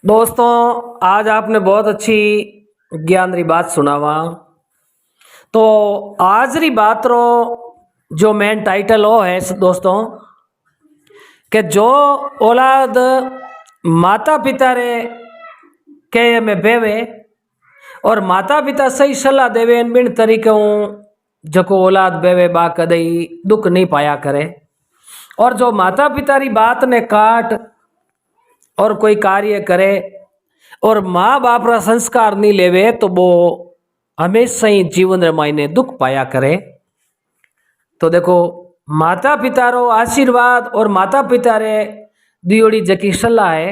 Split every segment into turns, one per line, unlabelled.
दोस्तों, आज आपने बहुत अच्छी ज्ञान री बात सुनावा। तो आज री बात रो जो मेन टाइटल वो है दोस्तों कि जो औलाद माता पिता रे के में बेवे और माता पिता सही सलाह देवे बिन तरीके जको औलाद बेवे बा कदई दुख नहीं पाया करे। और जो माता पिता री बात ने काट और कोई कार्य करे और माँ बाप रा संस्कार नहीं लेवे तो वो हमेशा ही जीवन रे मायने दुख पाया करे। तो देखो, माता पिता रो आशीर्वाद और माता पिता रे दियोड़ी जकी सलाह है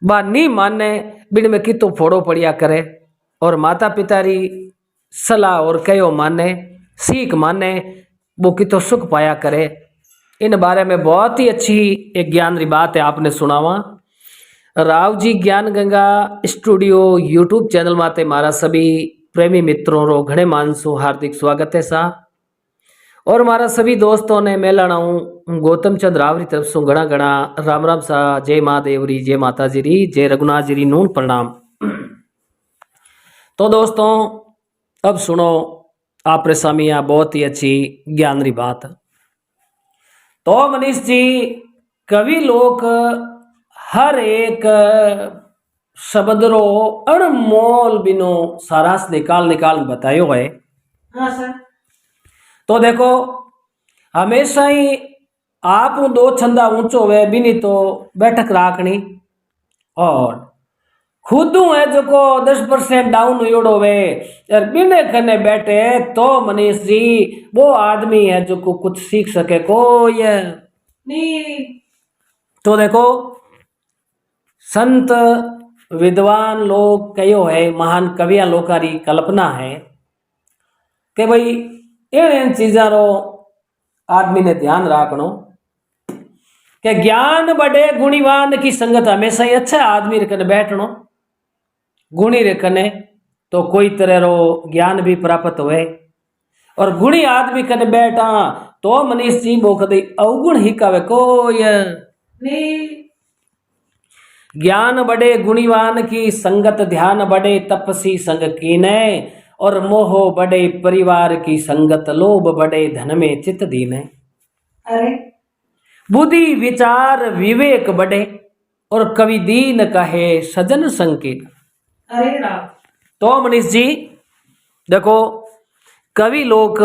बा नहीं माने बिन में कितो फोड़ो पड़िया करे और माता पिता री सलाह और कयो माने सीख माने वो कितो सुख पाया करे। इन बारे में बहुत ही अच्छी एक ज्ञान री बात है आपने सुनावा। राव जी ज्ञान गंगा स्टूडियो यूट्यूब चैनल माते मारा सभी प्रेमी मित्रों रो घणे मानसू हार्दिक स्वागत है सा। और मारा सभी दोस्तों ने मेलाना गौतम चंद राव री तरफ से घना घना राम राम सा। जय महादेव री, जय माता जी री, जय रघुनाथ जी री नून प्रणाम। तो दोस्तों, अब सुनो आप रे सामिया बहुत ही अच्छी ज्ञान री बात। तो मनीष जी, कवि लोग हर एक शब्द रो अनमोल बिनो सारांश निकाल निकाल बतायो है।
हाँ सर।
तो देखो, हमेशा ही आप दो छंदा ऊंचो वे बिनी तो बैठक राखनी और खुद है जो को 10% डाउन हुयोड़ो वे और बिने कने बैठे तो मनीष जी वो आदमी है जो को कुछ सीख सके कोई नहीं। तो देखो, संत विद्वान लोग कयो है, महान कविया लोकारी कल्पना है कि भाई इन चीजा रो आदमी ने ध्यान रखनो कि ज्ञान बड़े गुणीवान की संगत हमेशा ही अच्छा आदमी रे कने बैठनो। गुणी रे कने तो कोई तरह रो ज्ञान भी प्राप्त हुए और गुणी आदमी कने बैठा तो मनीष जी वो कदे अवगुण ही कवे कोई नहीं। ज्ञान बड़े गुणीवान की संगत, ध्यान बड़े तपसी संग कीने और मोह बड़े परिवार की संगत, लोभ बड़े धन में चित दीने।
अरे
बुद्धि विचार विवेक बड़े और कवि दीन कहे सजन संकीन।
अरे राम।
तो मनीष जी देखो, कवि लोग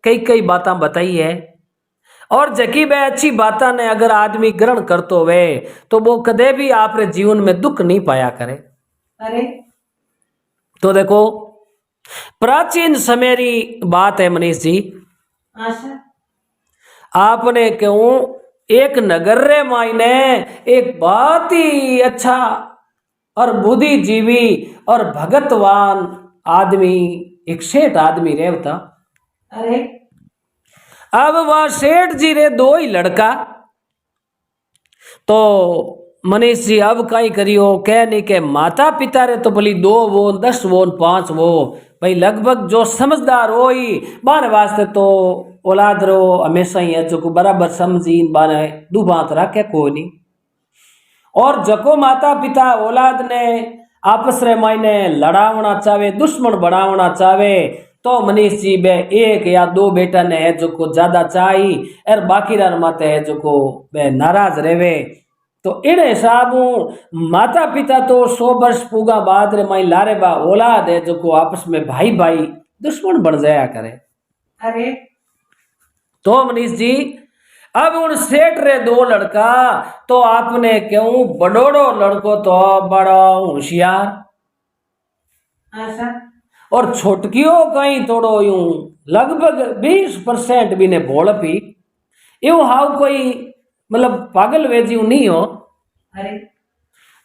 कई कई बातें बताई है और जकी वे अच्छी बातें ने अगर आदमी ग्रहण करतो वे तो वो कदे भी आप रे जीवन में दुख नहीं पाया करे।
अरे
तो देखो, प्राचीन समय री बात है मनीष जी।
हाँ सर।
आपने क्यों एक नगर रे मायने एक बहुत ही अच्छा और बुद्धिजीवी और भगतवान आदमी, एक सेठ आदमी रहता।
अरे
अब वह सेठ जी रे दो ही लड़का। तो मनीष जी अब कई करियो कह नहीं के माता पिता रे तो भली 2 वो 10 वो 5 वो भाई लगभग जो समझदार हो ही बाने वास्ते तो औलाद रो हमेशा ही है जो को बराबर समझी बाने दू बात रखे कोई नहीं। और जको माता पिता औलाद ने आपस रे मायने लड़ावना चाहे, दुश्मन बनावना चाहे तो मनीष जी बे 1 या 2 बेटा ने है जो को ज्यादा चाही और बाकी रन माते है जो को बे नाराज रेवे। तो इन हिसाब माता पिता तो 100 वर्ष पूगा बाद रे माई लारे बा औलाद है जो को आपस में भाई भाई दुश्मन बन जाया करे।
अरे
तो मनीष जी अब उन सेठ रे 2 लड़का तो आपने क्यों बड़ोड़ो लड़को तो बड़ा होशियार
हाँ सर।
और छोटकियों कहीं थोड़ो यूं लगभग 20% भी ने भोल पी यूं हाउ कोई मतलब पागल वेजी नहीं हो।
अरे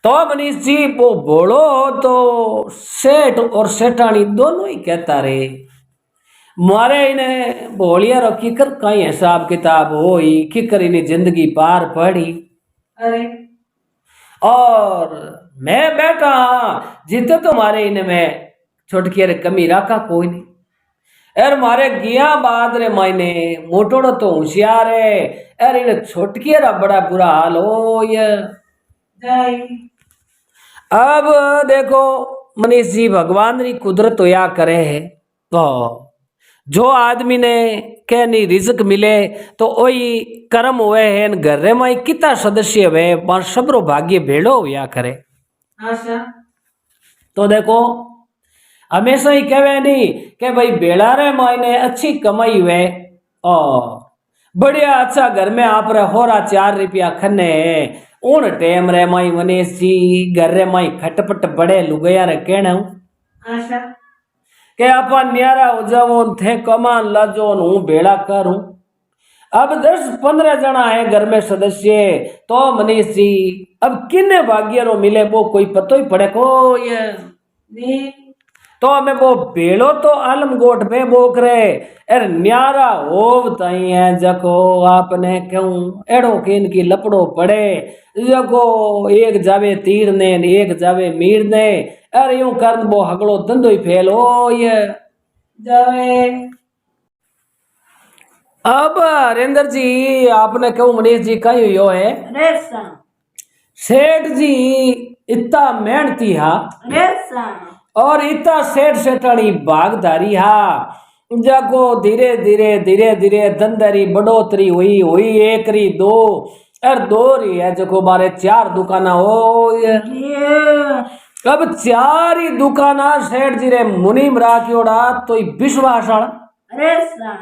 तो मनीष जी वो बोलो तो सेठ और सेठानी दोनों ही कहता रहे मारे इन्हें बोलिया रो किकर कहीं हिसाब किताब हो ही किकर इन्हें जिंदगी पार पड़ी।
अरे
और मैं बैठा जिते तो मारे इन्हें मैं छोटकी रे कमी रखा कोई नहीं और मारे गिया बाद रे मायने मोटोड़ो तो होशियार है और इन्हें छोटकी रा बड़ा बुरा हाल हो ये
जाई।
अब देखो मनीष जी, भगवान री कुदरत तो या करे है, तो जो आदमी ने के नहीं रिजक मिले तो वही कर्म हुए है। घर में कितना सदस्य हुए पर सबरो भाग्य भेड़ो या करे।
हाँ सर।
तो देखो हमेशा ही कहे नहीं कि भाई बेड़ा रे मायने अच्छी कमाई हुए और बढ़िया अच्छा घर में आप रे हो रहा 4 रुपया खने उन टेम रे माई मनीष जी घर रे माई खटपट बड़े लुगया रे कहना
हाँ सर।
के अपन न्यारा हो जाओ थे कमान लाजो हूँ बेड़ा करूं। अब 10-15 जना है घर में सदस्य तो मनीष जी अब किन्ने भाग्य रो मिले वो कोई पतो ही पड़े को ये
नहीं।
तो हमें वो बेड़ो तो आलमगोट में बोक रहे एर न्यारा होव तई है जको आपने क्यों एड़ो के इनकी लपड़ो पड़े जको एक जावे तीर ने एक जावे मीर ने अरे यूं कर वो हगड़ो धंधो ही फेल हो ये
जावे।
अब हरेंद्र जी आपने क्यों मनीष जी कही हुई है
रेसा।
सेठ जी इतना मेहनती हा
रेसा।
और इतना सेठ सेठानी भागधारी हा जाको धीरे धीरे धंधरी बढ़ोतरी हुई हुई एक री दो और दो री है जो बारे 4 दुकाना हो ये। अब 4 ही दुकाना सेठ जी रे मुनीम राखियोड़ा तो विश्वास
रेसा।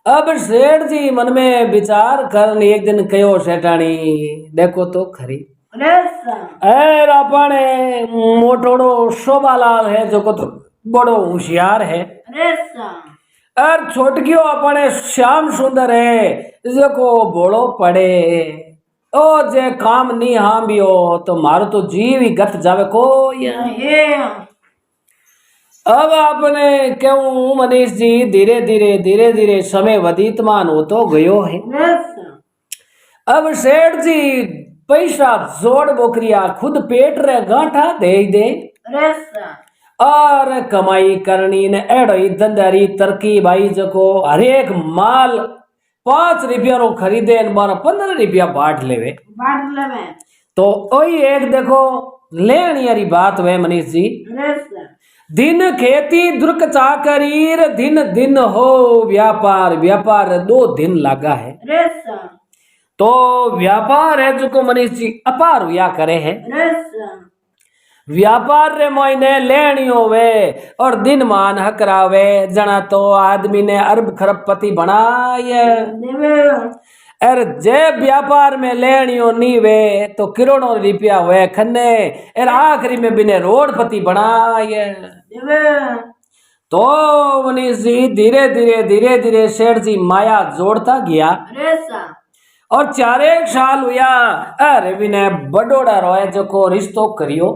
अब सेठ जी मन में विचार कर एक दिन कहो सेठानी देखो तो खरी एर अपने मोटोड़ो शोभालाल है जो को तो बड़ो होशियार है और छोटकियो अपने श्याम सुंदर है जो को बोलो पड़े ओ जे काम नहीं हाँ भी हो तो मारो तो जीव ही गत जावे को ये। अब आपने क्यों मनीष जी धीरे धीरे समय व्यतीतमान हो तो गयो है। अब सेठ जी पैसा जोड़ बोकरिया खुद पेट रे गांठा दे और कमाई करनी ने एड़ो धंधारी तरकी भाई जको हर एक माल 5 रुपया रो खरीदे 15 रुपया बांट लेवे तो वही एक देखो लेनी वाली बात वे मनीष जी दिन खेती दुर्क चाकरीर दिन दिन हो व्यापार व्यापार 2 दिन लगा है तो व्यापार है जो को मनीष जी अपार हुआ करे है व्यापार रे मोइने लेनी होवे और दिन मान हकरावे जना तो आदमी ने अरब खरबपति बनाए अरे जे व्यापार में लेनियो नहीं वे तो करोड़ों रुपया हुए खन्ने एर आखिरी में बिने रोडपति बनाए। तो मनीष जी धीरे धीरे सेठ जी माया जोड़ता गया और 4 साल हुआ अरे बिने बडोड़ा रोए जो को रिश्तो करियो।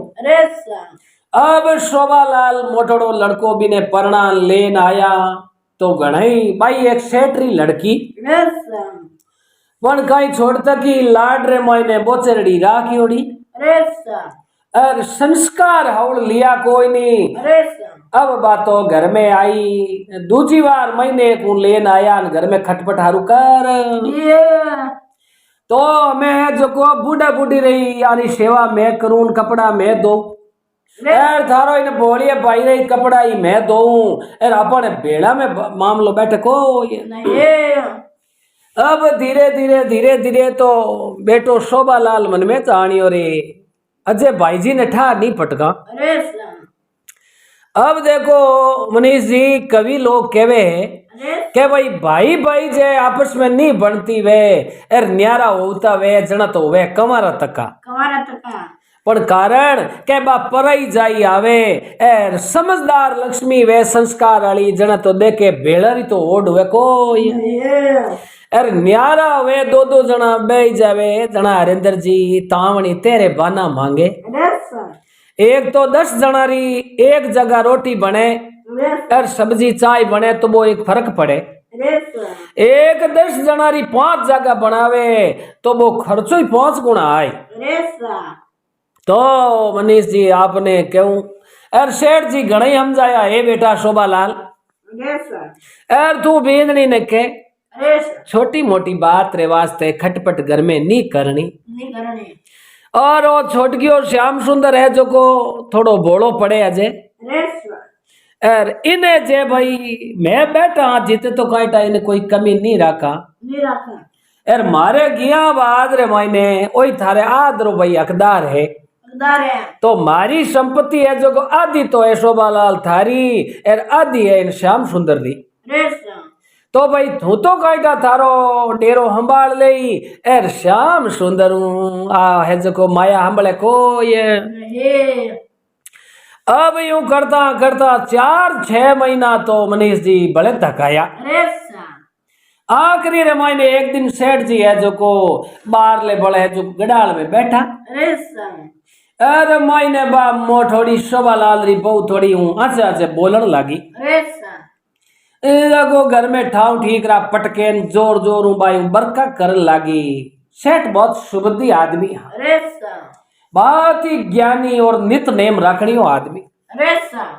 अब शोभालाल मोटोड़ो लड़को बिने परणान लेन आया तो गणाई भाई एक सेठरी लड़की पण कई छोड़ तकी लाड रे मायने बोचरड़ी राखी ओड़ी और संस्कार हवड़ लिया कोई नहीं। अब बातो घर में आई दूसरी बार महीने को लेन आया घर में खटपट हारू कर तो मैं जो को बूढ़ा बूढ़ी रही यानी सेवा मैं करूं कपड़ा मैं दो यार थारो इन बोलिए भाई रही कपड़ा ही मैं दो यार अपन बेड़ा में मामलो बैठे को ये। अब धीरे धीरे तो बेटो शोभालाल मन में चाणियो रे अजय भाई जी ने ठा नहीं पटका। अब देखो मनीष जी कवि लोग कहवे के भाई भाई जे आपस में नहीं बनती वे एर न्यारा होता वे जना तो वे कमारा तका पर कारण के बा परई जाई आवे एर समझदार लक्ष्मी वे संस्कार वाली जना तो देखे बेड़री तो ओड वे को अरे न्यारा वे 2 जना बह जावे जना हरेंद्र जी तावणी तेरे बाना मांगे एक तो 10 जना री एक जगह रोटी बने और सब्जी चाय बने तो वो एक फर्क पड़े एक 10 जना री 5 जगह बनावे तो वो खर्चो ही 5 गुना आए। तो मनीष जी आपने क्यों अर सेठ जी घणे समझाया हे बेटा शोभालाल अर तू बेदनी ने के छोटी मोटी बात रे वास्ते खटपट घर में नहीं करनी और वो छोटकी और श्याम सुंदर है जो को थोड़ो भोलो पड़े अजय
अरे स्वान
और इन्हें जे भाई मैं बैठा हाँ जीते तो कहीं टाइम कोई कमी नहीं रखा
नहीं रखा
यार मारे गया बाद रे मायने ओई थारे आदरो भाई हकदार है
अकदार है
तो मारी संपत्ति है जो को आधी तो है शोभालाल थारी और आधी है इन श्याम सुंदर दी
अरे स्वान
तो भाई तू तो कायटा थारो डेरो संभाल ले एर श्याम सुंदर आ है जो को माया हंबले को ये
अरे
अब यूं करता करता 4-6 महीना तो मनीष जी बड़े थकाया
अरे स्वान
आखिरी रे मायने एक दिन सेठ जी है जो को बाहर ले बड़े जो गडाल में बैठा
अरे स्वान
अरे मायने बा मो थोड़ी शोभालाल री बहु थोड़ी हूँ आचे आचे बोलन लगी
अरे स्वान
को घर में ठाव ठीक रहा पटके जोर जोर बाई बरका कर लागी सेठ बहुत शुभदी आदमी है
अरे स्वान
बहुत ही ज्ञानी और नित नेम रखणियो आदमी
अरे स्वान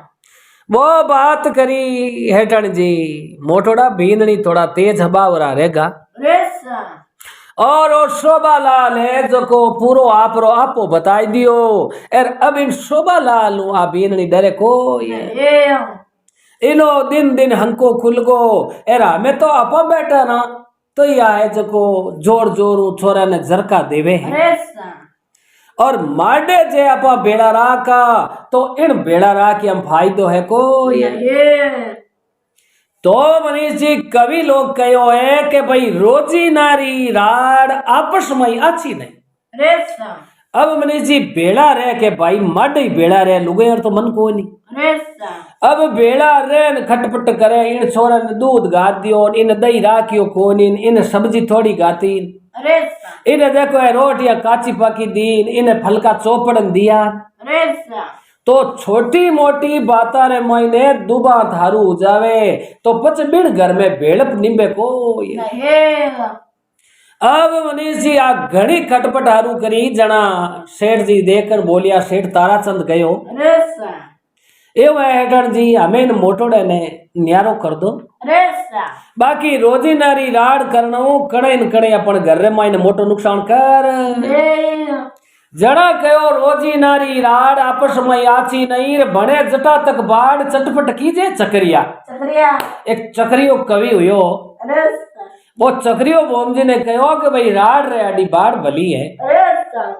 वो बात करी हेठण जी मोटोड़ा भीननी थोड़ा तेज हबावरा रहेगा
अरे स्वान
और वो शोभालाल है जो को पूरो आपरो आपो बताई दियो एर अब इन शोभालाल आ भीननी डरे को ये
अरे
इनो दिन दिन हंको खुल गो एर हमें तो आपा बैठा ना तो यह है जो को जोर जोर छोरा ने झरका देवे है
अरे स्वान
और माडे जे आपा बेड़ा राका तो इन बेड़ा राकी हम फायदो है को ये
अरे
तो मनीष जी कवि लोग कहो है कि भाई रोजी नारी राड आपस में ही अच्छी नहीं
अरे स्वान
अब मनीष जी बेड़ा रहे के भाई मड ही बेड़ा रहे लुगे और तो मन को नहीं
अरे स्वान
अब बेड़ा रे न खटपट करे इन छोरा ने दूध गा दियो इन दही राखियो कोन इन सब्जी थोड़ी गाती
अरे स्वान
इन देखो ये रोटियां काची पाकी दीन इन फलका चौपड़न दिया
अरे स्वान
तो छोटी मोटी बाता रे मायने दुबा थारू हो जावे तो पच बिन घर में भेड़प निंबे को ये।
अरे
अब मनीष जी आ घड़ी खटपट हारू करी जना सेठ जी देखकर बोलिया सेठ ताराचंद गयो
अरे स्वान
एवं हेठण जी हमें इन मोटोड़े ने न्यारो कर दो
अरे स्वान
बाकी रोजी नारी राड करनो कड़े न कड़े अपन घर रे मायने मोटो नुकसान कर
अरे
जड़ा कहो रोजी नारी राड आपस में आची नहीं रे बने जटा तक बाढ़ चटपट कीजे चक्रिया
चक्रिया
एक चक्रियो कवि हुयो
अरे स्वान
वो चक्रियो बोम जी ने कहो कि भाई राड रे अडी बाढ़ भली है
अरे स्वान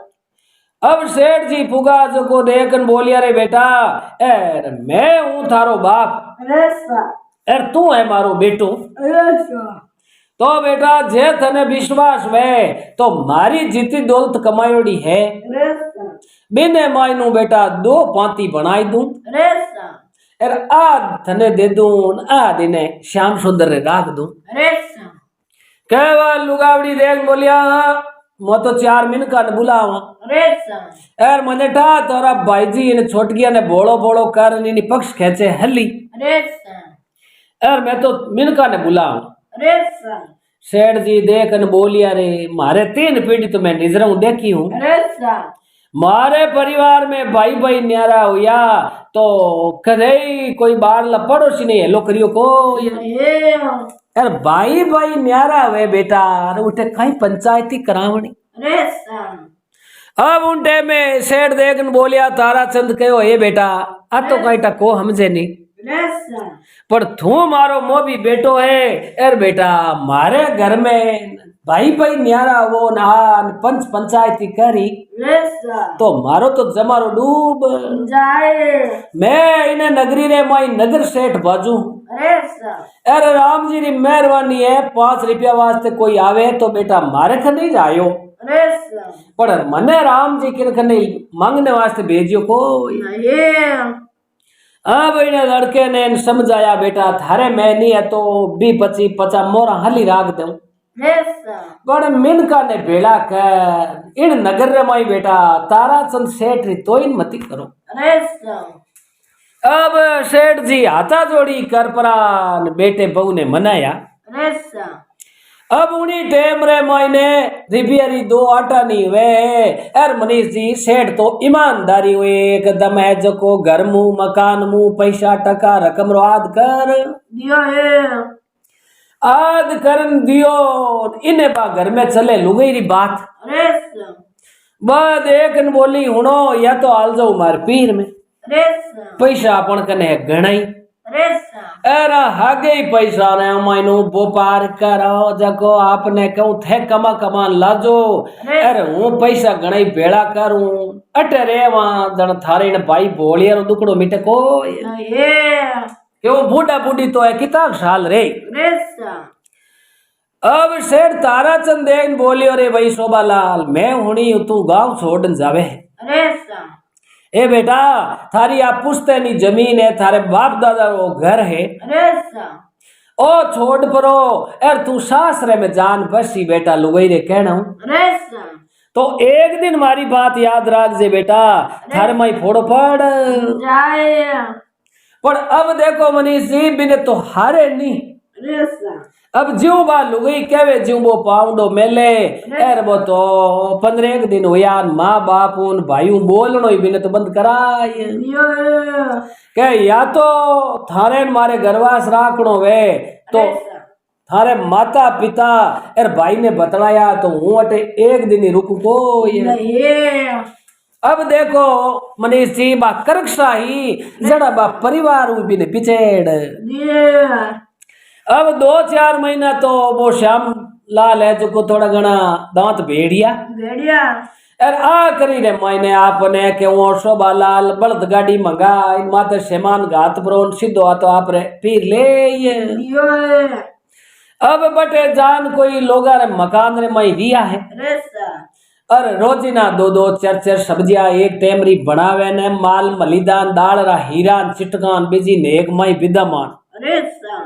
अब सेठ जी पुगा जो को देखन बोलिया रे बेटा एर मैं हूं थारो बाप
अरे स्वान
एर तू है मारो बेटो
अरे स्वान
तो बेटा जे तने विश्वास वे तो मारी जीती दौलत कमायोड़ी है
अरे स्वान
बिने मायनू बेटा 2 पांती बनाई दूं
अरे स्वान
एर आज थने दे दूं आज इन्हें श्याम सुंदर रे राख दूं
अरे स्वान
कहवा लुगावड़ी देख बोलिया मैं तो 4 मिनका ने बुलावा
अरे स्वान
एर मने ठा तोरा भाईजी इन छोटकिया ने बोलो बोलो कर नी पक्ष खेचे हली
अरे स्वान
एर मैं तो मिनका ने बुलावा
अरे स्वान
सेठ जी देख न बोलिया रे मारे 3 पीढ़ी तो मैं निजरों देखी हूँ
अरे स्वान
मारे परिवार में भाई भाई न्यारा हुआ तो कदे कोई बार ला पड़ोसी नहीं हेलो करियो को
अरे
यार भाई भाई न्यारा हुए बेटा अरे उठे कहीं पंचायती करावनी
अरे स्वान
अब उनटे में सेठ देखन बोलिया ताराचंद कहो हे बेटा आ तो कहीं को हमजे नहीं
अरे स्वान
पर तू मारो मोबी बेटो है एर बेटा मारे घर में भाई भाई न्यारा वो नान पंच पंचायती करी
अरे स्वान
तो मारो तो जमारो डूब
जाए
मैं इन्हें नगरी रे माई नगर सेठ बाजू
अरे स्वान
अरे राम जी री मेहरबानी है 5 रुपया वास्ते कोई आवे तो बेटा मारे खन नहीं जायो
अरे स्वान
पर मने राम जी किन खने मांगने वास्ते भेजियो को
नहीं
अब इन्हें लड़के ने समझाया बेटा थारे मैं नहीं है तो 20-25-50 मोरा हली राख दूं
अरे स्वान
पर मिनका ने भेड़ा कर इन नगर रे माई बेटा ताराचंद सेठ री तो इन मती करो
अरे स्वान
अब सेठ जी हाथा जोड़ी कर परान बेटे बहू ने मनाया
अरे स्वान
अब उन्हीं टेम रे मायने रिपियरी 2 आटा नहीं हुए एर मनीष जी सेठ तो ईमानदारी हुए एकदम है जो को घर मुंह मकान मुंह पैसा टका रकम रो आद कर
दियो है
आद करन दियो इन्हें बा घर में चले लुगई री बात
अरे स्वान
बाद एक न बोली हुनो या तो हाल जाऊ मार पीर में
रेसा
पैसा अपन कने है घणाई
रेसा
अरे हागे ही पैसा ने मायनो व्यापार करो जको आपने कहूं थे कमा कमा लाजो अरे हूं पैसा घणाई भेड़ा करूं अटे रे वहां जन थारे ने भाई बोलिया रो दुकड़ो मिटे को
ये
क्यों बूढ़ा बूढ़ी तो है कितना साल रे
रेसा
अब सेठ ताराचंद देन बोलियो रे भाई शोभालाल मैं हुनी तू गांव छोड़न जावे
रेसा
ए बेटा थारी आप पुश्तैनी जमीन है थारे बाप दादा वो घर है
रेसा
ओ छोड़ परो यार तू सासरे में जान बसी बेटा लुगई रे कहना
रेसा
तो एक दिन मारी बात याद रख जे बेटा थारे माई फोड़ो पड़
जाए
पर अब देखो मनीष जी बिने तो हारे नहीं
रेसा
अब ज्यों बा लुगई कहवे ज्यों वो पाउंडो मेले एर वो तो 15 दिन हुआ माँ बाप उन भाई बोलनो ही बिने तो बंद कराय
यो
के या तो थारे मारे गरवास राखनो वे तो
रेसा
थारे माता पिता एर भाई ने बतलाया तो हूँ अटे एक दिन ही रुक को
ये
अब देखो मनीष जी बा करकशाही जड़ा बा परिवार भी ने पिछेड़
ये
अब 2-4 महीना तो वो श्याम लाल है जो थोड़ा घना दांत भेड़िया
भेड़िया
अरे आ करी रे मायने आपने के वो शोभा लाल बड़द गाड़ी मंगा माते सेमान घात पर सीधो आ तो आप रे फिर ले ये
यो
अब बटे जान कोई लोगा रे मकान रे मई रिया है
रेसा
और रोजीना 2-2 4-4 सब्जियां एक टेमरी बनावे ने माल मलिदान दाल रा हीरान चिटकान बिजी ने एक मई विदमान
रेसा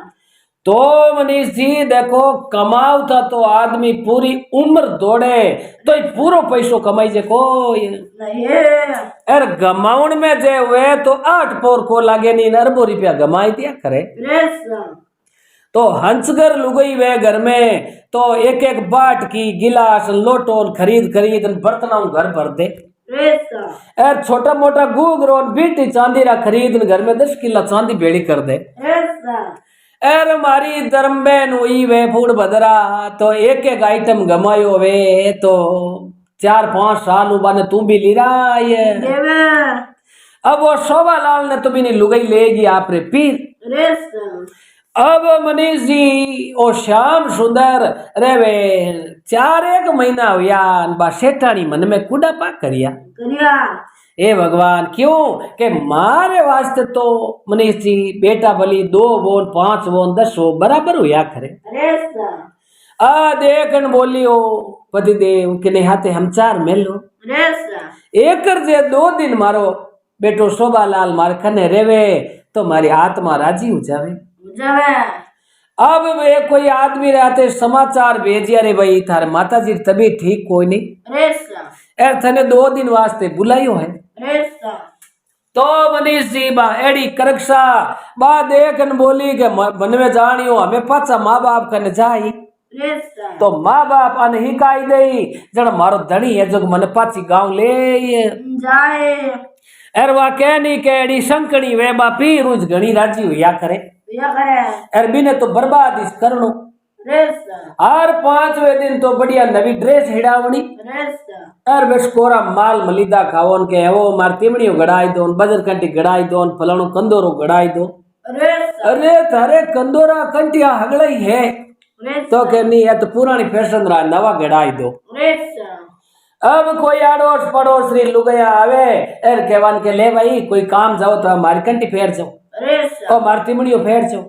तो मनीष जी देखो कमाऊ था तो आदमी पूरी उम्र दौड़े तो ही पूरो पैसो कमाई जे को
ये
अरे गमाउन में जे हुए तो 8 पोर को लागे नहीं अरबों रुपया गमाई दिया करे
रेसा
तो हंसगर लुगई वे घर में तो एक एक बाट की गिलास लोटोन खरीद खरीद बर्तनों घर भर दे
रेसा
अरे छोटा मोटा गुगरोन बीटी चांदी रा खरीद घर में 10 किलो चांदी बेड़ी कर दे
रेसा
एर मारी धर्म बहन हुई वे फूड बदरा तो एक एक आइटम गमायो वे तो 4-5 साल उबाने तू भी ली रहा ये
देवे
अब वो शोभा लाल ने तो भी नहीं लुगाई लेगी आप रे पीर
रेसा
अब मनीष जी ओ श्याम सुंदर रे वे 4-1 महीना हुआ बा सेठानी मन में कुड़ा पा करिया
करिया
ए भगवान क्यों के मारे वास्ते तो मनीष जी बेटा भली 2 बोन 5 बोन 10 हो बराबर हुआ करे
रेसा
आ देखन बोलियो पति देव के हाथे हम 4 मेलो
रेसा
एक जे 2 दिन मारो बेटो शोभा लाल मार खने रेवे तो मारी आत्मा राजी हो जावे
जावे
अब वे कोई आदमी रहते समाचार भेजिया रे भाई थारे माता जी तभी ठीक कोई नहीं
रेसा
एर थने 2 दिन वास्ते बुलायो है
रेसा
तो मनीष जी बा एड़ी करक्षा बा देखन बोली के मन में जानियो हमें पाचा माँ बाप कने जाई
रेसा
तो माँ बाप अन ही काई दई जण मारो धनी है जो मन पाची गांव ले
जाए
एर वा कहनी के एड़ी संकड़ी वे बा पी रोज घणी राजी हुआ करे
या करे
एर बिने तो बर्बाद इस करनो
रेसा
हर 5वें दिन तो बढ़िया नवी ड्रेस हिड़ावनी
रेसा
अर बेस कोरा माल मलिदा खावन के वो मार तिमड़ियो गड़ाई दो बजर कंटी गड़ाई दो फलाणो कंदोरो गड़ाई दो
रेसा
अरे थारे कंदोरा कंटिया हगड़ई है
रेसा
तो के नहीं है तो पुरानी फैशन रहा नवा गड़ाई दो
रेसा
अब कोई आड़ोस पड़ोस री लुगया आवे एर केवान के ले भाई कोई काम जाओ तो हमारी कंटी फेर जाओ
रेसा
और मार तिमड़ियो फेर जाओ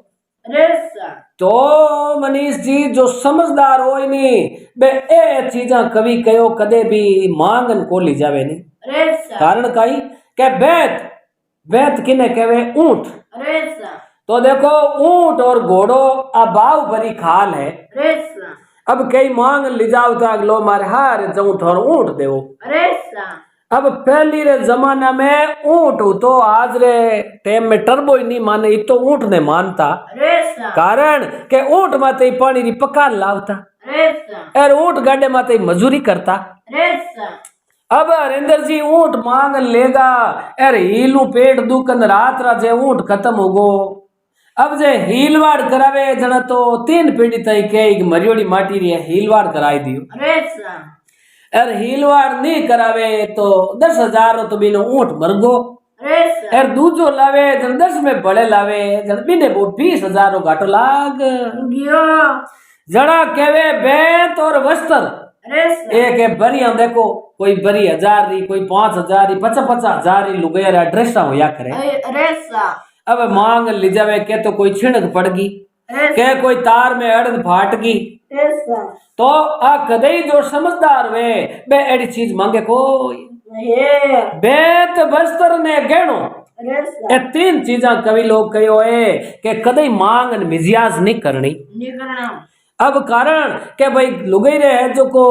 रेसा
तो मनीष जी जो समझदार हो नहीं बे ए चीजा कभी कहो कदे भी मांगन को ली जावे नहीं
रेसा
कारण कई के बैत बैत किने कहवे ऊंट
रेसा
तो देखो ऊंट और घोड़ो अभाव भरी खाल है
रेसा
अब कई मांग ले जाओ तक लो मारे हार जाऊं थोड़ा ऊंट देवो
रेसा
अब पहली रे जमाना में ऊंट हो तो आज रे टाइम में टर्बो ही नहीं माने तो ऊंट ने मानता
रेसा
कारण के ऊंट माते पानी री पका लावता
रेसा
एर ऊंट गाडे माते मजूरी करता
रेसा
अब हरिंदर जी ऊंट मांग लेगा एर हीलू पेट दुकन रात राजे ऊंट खत्म हो गो अब जे हीलवाड़ करावे जना तो 3 पीढ़ी तई के एक मरियोड़ी माटी री हीलवाड़ कराई दियो
रेसा
अर हीलवाड़ नहीं करावे तो 10,000 तो बिनो ऊंट मरगो।
अरे सा
अर दूजो लावे जन 10 में बड़े लावे जन बिने वो 20,000 घाटो लाग।
गियो
जड़ा केवे बेत और वस्त्र
अरे सा
एक है बरिया देखो कोई बरी 1,000 री कोई 5,000 री 50,000 री लुगाया ड्रेसा होया करे।
अरे सा
अब मांग ली जावे के तो कोई छिणक पड़गी
अरे
के कोई तार में अड़द फाटगी।
सा
तो आ कदई जो समझदार वे बे एड़ी चीज मांगे कोई
ये
बेत वस्त्र ने गहणो
अरे सा
ये 3 चीजा कवि लोग कहो है कि कदई मांग न मिजाज नहीं करनी।
निकलना
अब कारण के भाई लुगाई रे है जो को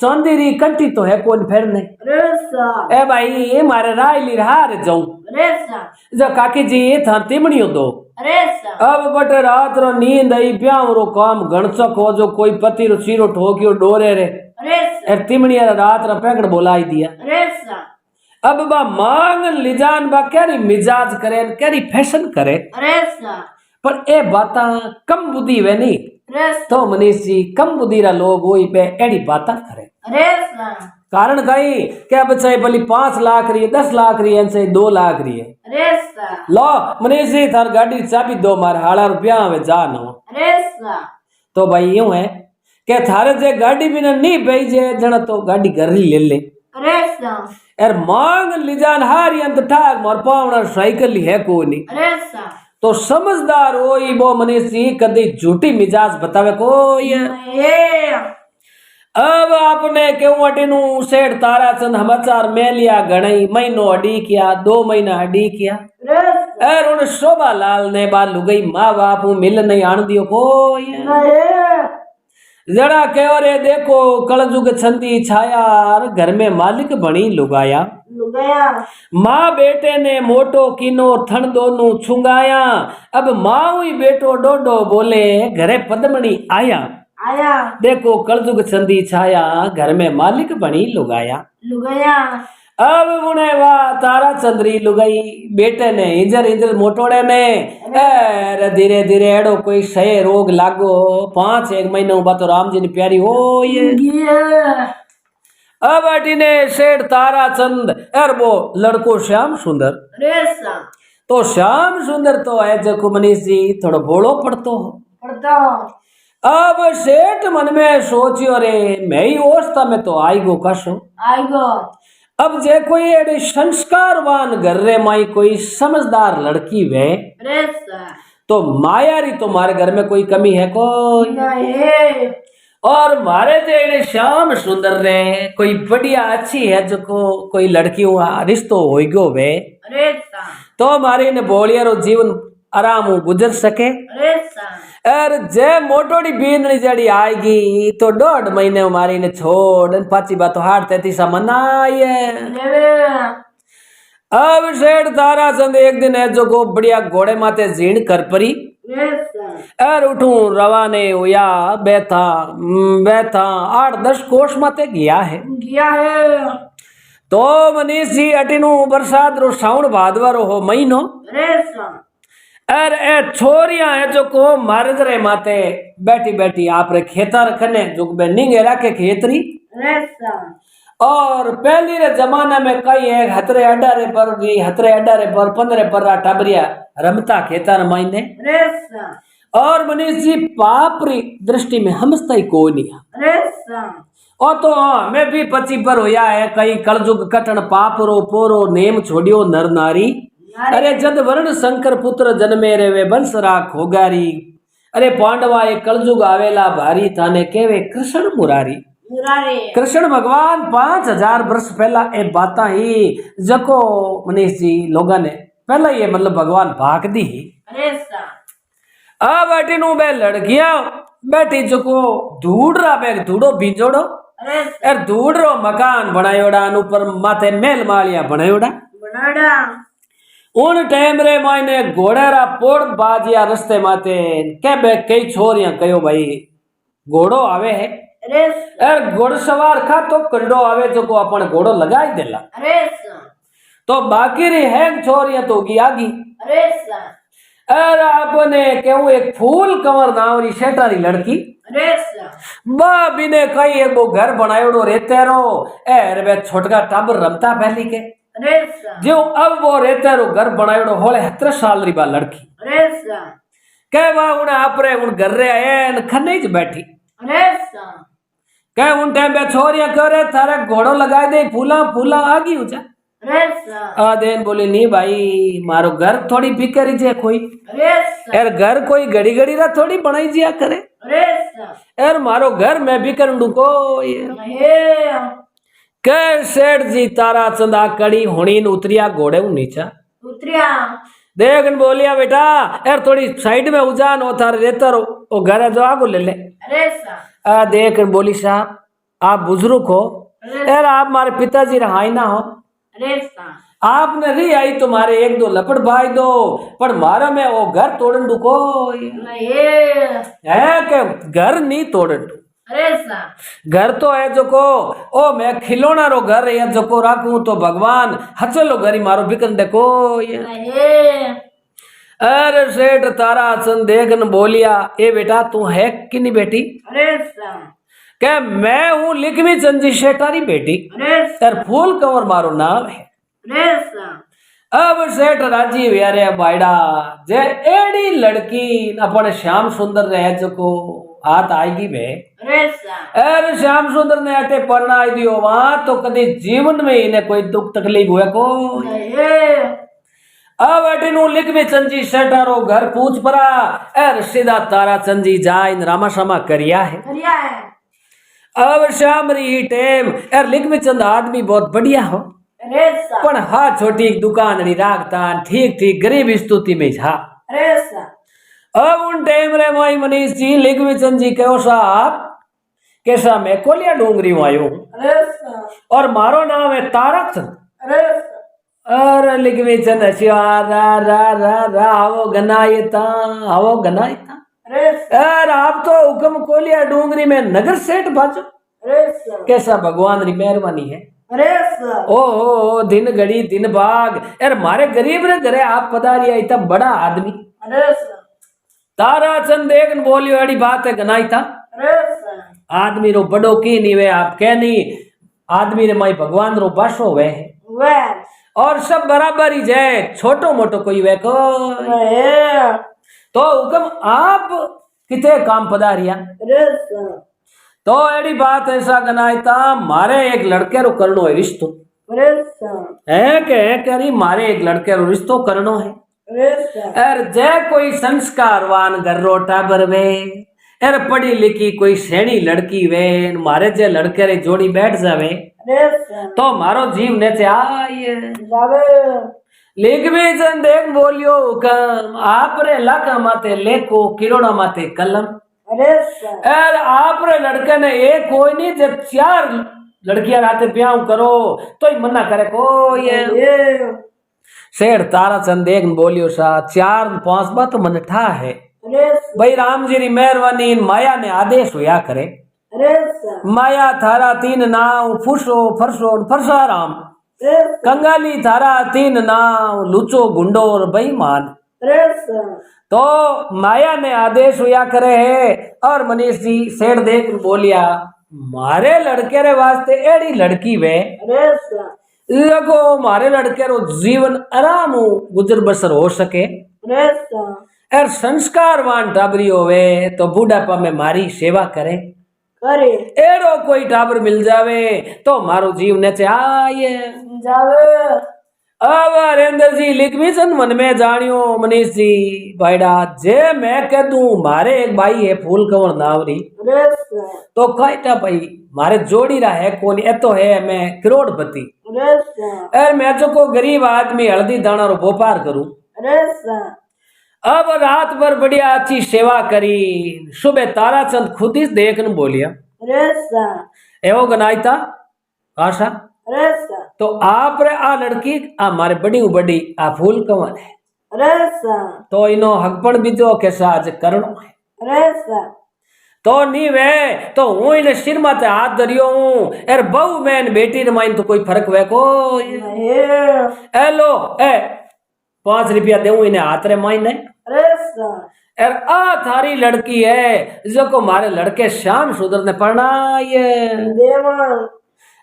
चांदी री कंठी तो है कौन फेर नहीं।
अरे सा
ए भाई ये मारे राय ली हार जाऊं
अरे सा
जो काकी जी ये था तिमणियों दो।
अरे सा
अब बटे रात रो नींद आई ब्याह रो काम गणचक हो जो कोई पति रो सिरो ठोकियो डोरे रे
अरे सा
ए तिमणिया रात रा पैकड़ बोलाई दिया।
अरे सा
अब बा मांग लिजान बा कैरी मिजाज करे कैरी फैशन करे
अरे सा
पर ए बाता कम बुद्धि वे नहीं
अरे सा
तो मनीष जी कम बुद्धि रा लोग वही पे एड़ी बाता करे।
अरे सा
कारण कही क्या बच्चा भली 5 लाख रही है 10 लाख रही है 2 लाख रही है।
अरे सा
लो मनीष जी थार गाड़ी चाबी दो मार हाड़ा रुपया में जा न हो।
अरे सा
तो भाई यूं है कि थारे जे गाड़ी भी नहीं भेजे जन तो गाड़ी घर ही ले ले।
अरे सा
यार मांग लिजान हारी अंत ठाक मोर पावना साइकिल ही है को नहीं।
अरे सा
तो समझदार हो वो मनीष जी कदी झूठी मिजाज बतावे कोई।
ये
अब आपने क्यों अटीनु सेठ ताराचंद समाचार में लिया गणई महीनों अडी किया 2 महीना अडी किया
अरे सा
और उन शोभा लाल ने बात लुगई माँ बाप मिल नहीं आन दियो कोई। जरा कहो रे देखो कलजुग छंदी छाया और घर में मालिक बनी लुगाया
लुगाया
माँ बेटे ने मोटो किनो थन दोनों छुंगाया। अब माँ हुई बेटो डोडो बोले घरे पद्मणी आया
आया
देखो कलजुग छंदी छाया घर में मालिक बनी लुगाया।
लुगाया
अब उन्हें वाह तारा चंद्री लुगाई बेटे ने इजर इजर मोटोड़े ने एर धीरे धीरे एड़ो कोई सहे रोग लागो 5-1 महीनों बाद तो राम जी ने प्यारी हो ये। अब अटीने सेठ ताराचंद एर वो लड़को श्याम सुंदर।
अरे सा
तो श्याम सुंदर तो है जको मनीष जी थोड़ा बोलो पड़तो हो।
पढ़ता
अब सेठ मन में सोचियो रे मैं ही अवस्था में तो आई गो कसो।
आएगो
अब जे कोई एडे संस्कारवान घर रे माई कोई समझदार लड़की वे
अरे सा
तो मायारी तो मारे घर में कोई कमी है कोई।
नहीं
और मारे जे एडे श्याम सुंदर रे कोई बढ़िया अच्छी है जो को कोई लड़की हुआ रिश्तो हो गयो वे
अरे सा
तो मारी ने बोलिया रो जीवन आराम गुजर सके।
अरे सा
और जे मोटोड़ी बीननी जड़ी आएगी तो 1.5 महीने मारी ने छोड़ पाची बात हार तेती सा मनाए। अब सेठ ताराचंद एक दिन है जो को बढ़िया घोड़े माते जीण कर परी
अरे सा
और उठू रवाने हुआ बैठा बैठा 8-10 कोस माते गया है।
गया है
तो मनीष जी अटीनु बरसात रो साउन भादवारो हो महीनो
अरे सा
अर ए छोरिया है जो को मार्ग रे माते बैठी बैठी आप रे खेता रखने जो बे निंगे रखे खेतरी।
अरे सा
और पहली रे जमाना में कई है हतरे अड्डारे पर भी हतरे अड्डारे पर 15 पर टाबरिया रमता खेता रमाइने।
अरे सा
और मनीष जी पापरी दृष्टि में हमसता ही को नहीं।
अरे सा
और तो हाँ मैं भी 25 पर होया है कई कलजुग कटन पापरो पोरो नेम छोड़ियो नर नारी। अरे जद वर्ण शंकर पुत्र जन्मे रे वे बंस राख होगारी। अरे पांडवा एक कलजुग आवेला भारी थाने केवे कृष्ण मुरारी।
मुरारी
कृष्ण भगवान 5000 वर्ष पहला ए बाता ही जको मनीष जी लोगा ने पहला ये मतलब भगवान भाग दी ही।
अरे सा
अब अटीनु बे लड़कियां बैठी जको धूड़ रहा बे धूड़ो बीजोड़ो
अरे सा
यार धूड़ रो मकान बनायोड़ा ऊपर माथे मेल मालिया बनायोड़ा।
बनाड़ा
उन टाइम रे मायने घोड़ेरा पोड़ बाजिया रस्ते माते के बे कई छोरियां कयो भाई घोड़ो आवे है।
अरे
यार घोड़सवार खा तो कंडो आवे जो को अपन घोड़ो लगाई देला।
अरे सा
तो बाकी री है छोरियां तो की आगी।
अरे सा
अरे आपने केहू एक फूल कंवर नावरी शेटारी लड़की
अरे सा
बा बिने कई एक वो घर बनायोड़ो रहते रो एर वे छोटका टाबर रमता पहली के
अरे सा
जो अब वो रहते रो घर बनायोड़ो होले 17 साल री बा लड़की
अरे सा
कह वा उन आपरे उन घर रे एन खने ज बैठी
अरे सा
कह उन टाइम पे छोरिया करे थारे घोड़ो लगाए दे फूला फूला आगी उजा
अरे सा
आ देन बोली नहीं भाई मारो घर थोड़ी बिकरी जे कोई
अरे सा
एर घर कोई घड़ी घड़ी रा थोड़ी बनाई जिया करे
अरे सा
एर मारो घर मैं बिकर को
हे
के सेठ जी तारा चंदा कड़ी होनी न उतरिया घोड़े उ नीचा
उतरिया
देखन बोलिया बेटा एर थोड़ी साइड में उजान ओ थारे रेतर ओ घर है जो आगो ले ले
अरे सा
आ देखन बोली साहब आप बुजुर्ग हो एर आप मारे पिताजी रहाई ना हो
अरे सा
आपने री आई तुम्हारे एक दो लपड़ भाई दो पर मारा मैं वो घर तोड़न को
हे
है के घर नहीं तोड़न दू
अरे सा
घर तो है जो को ओ मैं खिलौना रो घर है जो को राखू तो भगवान हचलो घरी मारो बिकन देखो
हे
अरे सेठ तारा सन देखन बोलिया ए बेटा तू है कि नहीं बेटी
अरे सा
के मैं हूँ लिखवी चंद जी शेठारी बेटी
अरे
तर फूल कंवर मारो नाम है
अरे सा
अब सेठ राजी व्यारे बायडा जे एड़ी लड़की अपन श्याम सुंदर रहे जो को हाथ आएगी वे
अरे सा
अरे श्याम सुंदर ने अटे पढ़ना दियो वहां तो कभी जीवन में इन्हें कोई दुख तकलीफ हुआ को
हे
अब अटे नु लिख में चंजी सेठारो घर पूछ परा एर सीधा तारा चंजी जाए रामा शामा करिया है
करिया है
अब श्याम री टेम एर लिख में चंद आदमी बहुत बढ़िया हो
अरे सा
पण हा छोटी दुकान री राखता ठीक ठीक गरीब स्तुति में था
अरे सा
अब उन टाइम रे माई मनीष जी लिखविचंद जी कहो साहब कैसा मैं कोलिया डूंगरी में आयो हूं
अरे सा
और मारो नाम है तारक चंद
अरे सा
और लिखविचंद हसिया रा रा रा रा आवो गनायता आवो गनायता
अरे सा
और आप तो हुक्म कोलिया डूंगरी में नगर सेठ बाजो
अरे सा
कैसा भगवान री मेहरबानी है
अरे सा
ओ दिन घड़ी दिन बाग यार मारे गरीब रे घरे आप पधारिया इतना बड़ा आदमी
अरे सा
तारा चंद देखन बोलियो अड़ी बात है गनाई था
अरे सा
आदमी रो बड़ो की नहीं वे आप कह नहीं आदमी रे माई भगवान रो बासो वे
वे
और सब बराबर ही जाए छोटो मोटो कोई वे को
हे
तो हुक्म आप किथे काम पधारिया
अरे सा
तो एड़ी बात ऐसा गनाई था मारे एक लड़के रो करनो है रिश्तो
अरे सा
है के करी मारे एक लड़के रो रिश्तो करनो है
अरे सा
अर जय कोई संस्कारवान घर रो टाबर वे अर पढ़ी लिखी कोई सैनी लड़की वे मारे जे लड़के रे जोड़ी बैठ जावे
अरे सा
तो मारो जीव ने आए
जावे
लिख भी जन देख बोलियो हुकम आप रे लाका माते लेको किरोड़ा माते कलम
अरे सा
अर आप रे लड़के ने एक कोई नहीं जब 4 लड़कियां राते ब्याह करो तो ही मना करे कोई
हे
शेर तारा चंद देख बोलियो सा 4-5 बात तो मन ठा है
अरे सा
भाई राम जी री मेहरबानी माया ने आदेश हुआ करे
अरे सा
माया थारा 3 नाव फुसो फरसो फरसा राम
अरे सा
कंगाली थारा 3 नाव लुचो गुंडो और बेईमान
अरे सा
तो माया ने आदेश हुआ करे है और मनीष जी शेर देख बोलिया मारे लड़के रे वास्ते एड़ी लड़की वे
अरे सा
देखो मारे लड़के रो जीवन आराम गुजर बसर हो सके
अरे सा
और संस्कारवान टाबरी होवे तो बूढ़ापा में मारी सेवा करे
करे
एड़ो कोई टाबर मिल जावे तो मारो जीव ने आए
जावे
अब हरेंद्र जी लिखविचंद मन में जानियो मनीष जी भाईडा जे मैं कह दूं मारे एक भाई है फूल कंवर नावरी
अरे सा
तो कहता भाई मारे जोड़ी रहा है कौन ए तो है मैं करोड़पति
अरे सा
अरे मैं तो को गरीब आदमी हल्दी दाना रो व्यापार करूं
अरे सा
अब रात भर बढ़िया अच्छी सेवा करी सुबह ताराचंद खुद ही देखन बोलिया
अरे सा
एवो गनाइता आशा
अरे सा
तो आप रे आ लड़की आ मारे बड़ी बड़ी आ फूल कंवर है
अरे सा
तो इनो हकपण बीजो के साज करणो है
अरे सा
तो नहीं वे तो हूँ इने सिर माते हाथ धरियो हूँ एर बहु मैन बेटी रे माइन तो कोई फर्क वे को
हे
ए लो ए 5 रुपया देऊ इने हाथ रे माइन
अरे सा
और आ थारी लड़की है जो को मारे लड़के श्याम सुंदर ने परणाई है।
देवा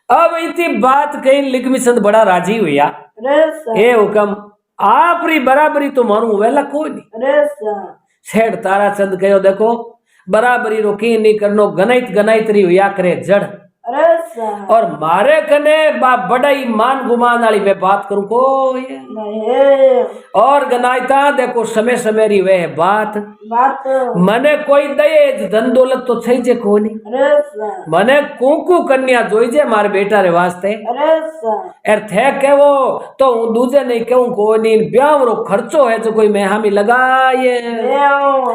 अब इतनी बात कही लिखमी चंद बड़ा राजी हुआ।
रेसा
ए हुकम आपरी बराबरी तो मारू वेला कोई नहीं।
रेसा
सेठ ताराचंद कहो देखो बराबरी रोकी नहीं करनो गनाइत गनाइत री हुआ करे जड़
रेसा
और मारे कने बड़ा ही मान गुमान वाली मैं बात करूं को
नहीं
और गनाइता देखो समय समय री वह बात
बात
मने कोई दहेज धन दौलत तो छई जे कोनी
रेसा
मने कुकू कन्या जोई जे मारे बेटा रे वास्ते
रेसा
एर थे केवो तो हूं दूजे नहीं कहूं कोनी ब्याह रो खर्चो है जो कोई मैं हामी लगाए
देव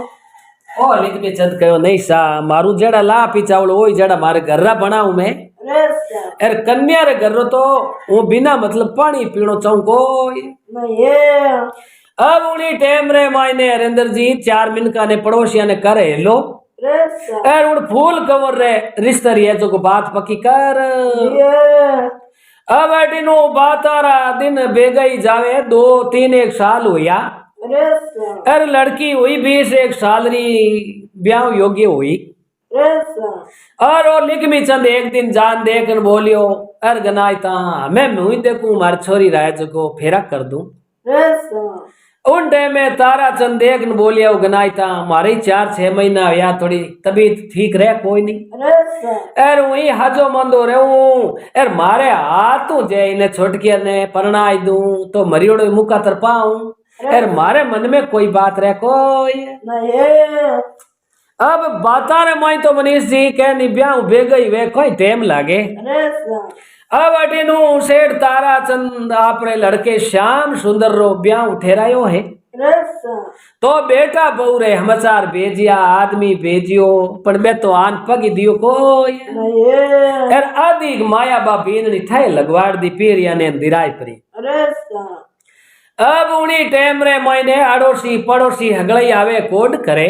ओ लिख में चंद कहो नहीं सा मारू जड़ा ला पी चावल वही जड़ा मारे घर रा बनाऊ मैं
रेसा
एर कन्या रे घर रो तो वो बिना मतलब पानी पीनो चाहूं को
नहीं
अब उन्हीं टाइम रे मायने हरेंद्र जी 4 मिनका ने पड़ोसिया ने करे लो
रेसा
एर उन फूल कवर रे रिश्तेदारी है जो को बात पक्की कर
ये
अब एटिनो बात आ रहा दिन बेगई जावे 2-3 साल हुआ
रेसा
एर लड़की हुई 20 साल री ब्याह योग्य हुई
रेसा
और वो लिखमी चंद एक दिन जान देकर बोलियो अर गनाइता मैं मुई देखूं मार छोरी राय जो फेरा कर दूं
रेसा
उन टाइम में तारा चंद देख बोलिया गनाइता मारे 4-6 महीना या थोड़ी तबीयत ठीक रहे कोई नहीं
रेसा
एर वही हाजो मंदो रहूं एर मारे हाथों जे इन्हें छोटकिया ने परणाई दूं तो मरियोड़ो मुका तरपाऊं एर मारे मन में कोई बात रहे कोई
नहीं
अब बाता रे माई तो मनीष जी कह नी ब्याह बे गई वे कोई टाइम लागे
रेसा
अब अटिनु सेठ ताराचंद आपरे लड़के श्याम सुंदर रो ब्याह ठहरायो है
रेसा
तो बेटा बहू रे समाचार भेजिया आदमी भेजियो पर मैं तो आन पगी दियो कोई
नहीं
एर आदि माया बा बीननी थे लगवाड़ दी पीरिया ने दिराई परी
रेसा
अब उन्हीं टाइम रे मायने अड़ोसी पड़ोसी हगड़ई आवे कोड करे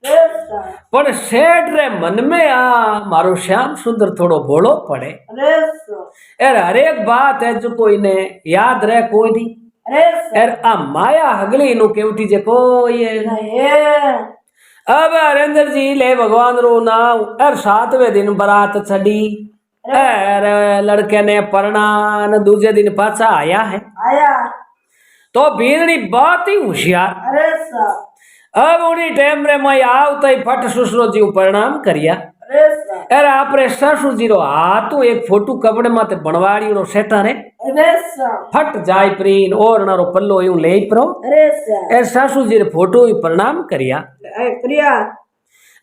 रेसा
पर सेठ रे मन में आ मारो श्याम सुंदर थोड़ो भोलो पड़े
रेसा
एर हर एक बात है जो कोई ने याद रहे कोई नहीं
रेसा
एर आ माया हगली नु केवटी जे कोई है
नहीं
अब हरेंद्र जी ले भगवान रो नाम एर 7वें दिन बारात छड़ी एर लड़के ने परणान दूजे दिन पाछा आया है
आया
तो बीरनी बात ही होशियार
रेसा
अब उन्हीं टाइम रे मैं आव तई फट ससुरो जी प्रणाम करिया
रेसा
अरे आपरे ससुर जी रो हाथों एक फोटो कपड़े माते बनवाड़ी रो सेटा रे
रेसा
फट जाय प्रीन और ना रो पल्लो यूं ले प्रो
रेसा
ए ससुर जी रे फोटो ही प्रणाम करिया
प्रिया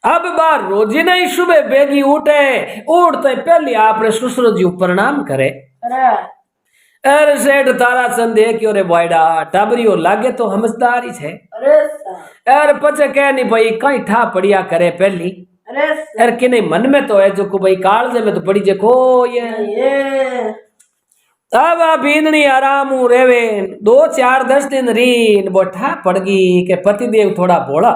अब बार रोजी नहीं सुबह बेगी उठे उठते पहले आपरे ससुर जी प्रणाम करे
रे
अरे सेठ ताराचंद देखियो रे बॉयडा टाबरियो लागे तो समझदारी छे
रेसा
अरे पचे कह नहीं भाई कहीं ठा पड़िया करे पहली
रेसा
अरे किने मन में तो है जो को भाई कालजे में तो पड़ी जे को
ये
अब बीननी आराम रेवे 2-4-10 दिन रीन बोठा पड़गी के पतिदेव थोड़ा भोला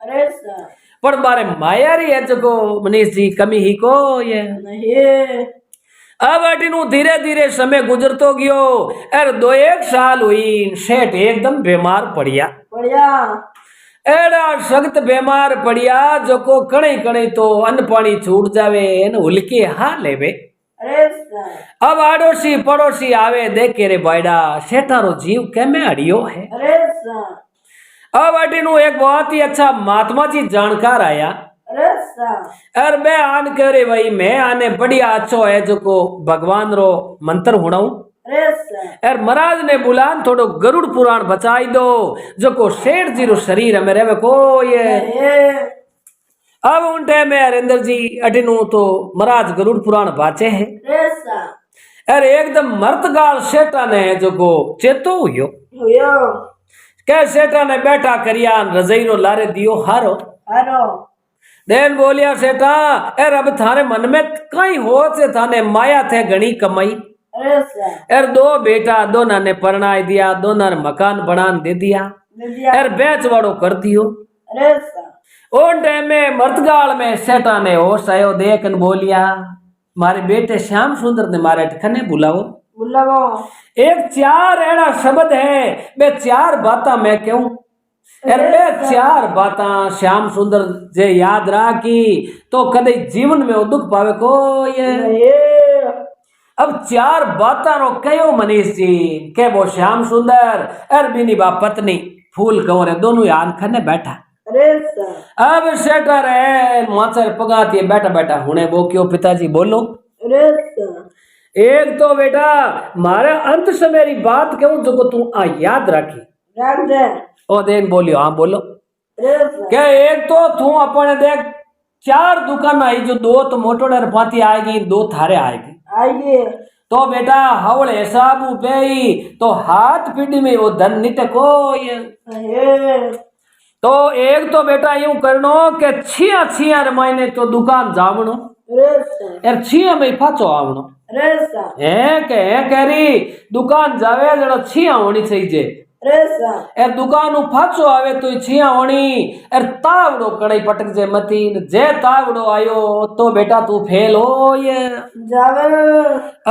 रेसा
पर मारे माया री है जो को मनीष जी कमी ही को ये
नहीं
अब अटिनु धीरे धीरे समय गुजरतो गयो अरे 2-1 साल हुई सेठ एकदम बीमार पड़िया
बढ़िया
एड़ा सख्त बीमार पड़िया जो को कणे कणे तो अन्न पानी छूट जावे न उलके हा लेवे
रेसा
अब आड़ोसी पड़ोसी आवे देखे रे बायडा सेठारो जीव केमे अड़ियो है
रेसा
अब अटिनु एक बहुत ही अच्छा महात्मा जी जानकार आया
रेसा
अरे मैं आन करे भाई मैं आने बढ़िया अच्छो है जो को भगवान रो मंत्र हुणाऊ
रेसा
यार महाराज ने बुलान थोड़ो गरुड़ पुराण बचाई दो जो को शेर जी रो शरीर है मेरे में को ये अब उन टाइम में हरेंद्र जी अटिनु तो महाराज गरुड़ पुराण बाचे है
रेसा
अरे एकदम मर्दगाल सेठा ने जो को चेतो हुयो
हुयो
क्या सेठा ने बैठा करिया रजई रो लारे दियो हारो
हारो
देन बोलिया सेठा एर अब थारे मन में कई हो से थाने माया थे घनी कमाई
रेसा
एर 2 बेटा दोना ने परणाई दिया दोना ने मकान बनान दे दिया
दिया
एर बेच वाड़ो कर दियो
रेसा
उन टाइम में मर्दगाल में सेठा ने होश आयो देखन बोलिया मारे बेटे श्याम सुंदर ने मारे ठिकाने बुलाओ
बुलाओ
एक 4 ऐड़ा शब्द है मैं 4 बातें मैं कहूं अरे बे चार बात श्याम सुंदर जे याद राखी तो कदे जीवन में वो दुख पावे को ये
नहीं
अब चार बाता रो कयो मनीष जी के वो श्याम सुंदर अरबिनी बा पत्नी फूल कंवरे दोनों यान खने बैठा
अरे सर
अब सेटर है माचर पगाती बैठा बैठा हुने वो क्यों पिताजी बोलो
अरे सर
एक तो बेटा मारे अंत से मेरी बात कहूं जो को तू याद रखी
रख दे
ओ देन बोलियो हाँ बोलो
अरे सर
क्या एक तो तू अपने देख चार दुकान आई जो दो तो मोटोडर पाती आएगी दो थारे आएगी
आइए
तो बेटा हवल हिसाब पे ही तो हाथ पीढ़ी में वो धन निटको ये
नहीं
तो एक तो बेटा यूं करनो के छिया छिया महीने तो दुकान जावनो
अरे सर
यार छिया में फाचो आवनो
अरे सर
है करी दुकान जावे जड़ो छिया होनी चाहिए
अरे सर
एर दुकान फाचो आवे तो छिया होनी एर तावड़ो कड़ाई पटक जे मती जे तावड़ो आयो तो बेटा तू फेल हो ये
जावे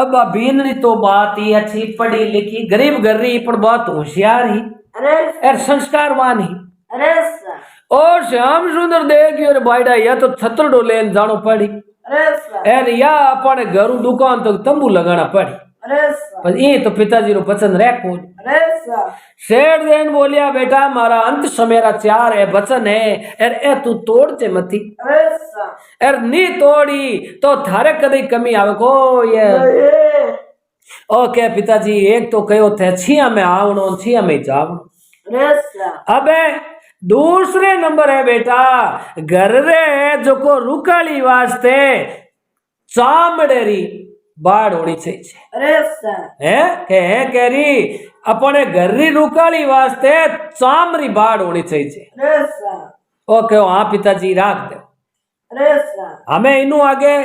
अब बीननी तो बात ही अच्छी पढ़ी लिखी गरीब गरी पर बहुत होशियार ही
अरे
एर संस्कारवान ही
अरे सर
और श्याम सुंदर देख और बाइडा या तो छतरडो लेन जानो पड़ी
अरे सर
एर या अपने घरू दुकान तक तंबू लगाना पड़ी
अरे सर
पर ये तो पिताजी रो पसंद रह कौन
अरे सर
शेर देन बोलिया बेटा मारा अंत समेरा चार है वचन है एर ए तू तोड़ चे मती
अरे सर
एर नी तोड़ी तो थारे कदी कमी आवे को ये
नहीं
ओके पिताजी एक तो कहो थे छिया में आवनो छिया में जावनो
अरे सर
अबे दूसरे नंबर है बेटा घर रे जो को रुकाली वास्ते चामड़ेरी बाढ़ होनी चाहिए
अरे सर
है कह रही अपने घर री रुकाली वास्ते चामरी बाढ़ होनी चाहिए
अरे सर
ओके हाँ पिताजी राख दे
अरे सर
हमें इनू आगे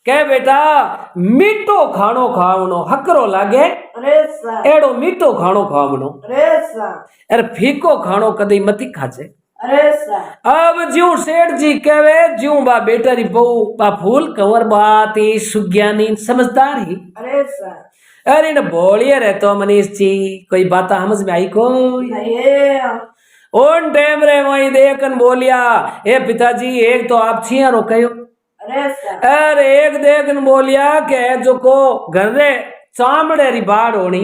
के बेटा मीठो खानो खावनो हकरो लागे
अरे सर
एड़ो मीठो खानो खावनो
अरे सर
अरे फीको खानो कदी मती खाजे
अरे सर
अब ज्यों सेठ जी कहवे ज्यों बा बेटारी बहू बा फूल कंवर बाती सुज्ञानी समझदार ही
अरे सर
अरे न बोलिए रहतो मनीष जी कोई बात समझ में आई को
नहीं
ओन टाइम रे वही देखन बोलिया ए पिताजी एक तो आप छिया रो कहो
अरे सर
अरे एक देखन बोलिया के जो को घर रे चामड़े री बाढ़ होनी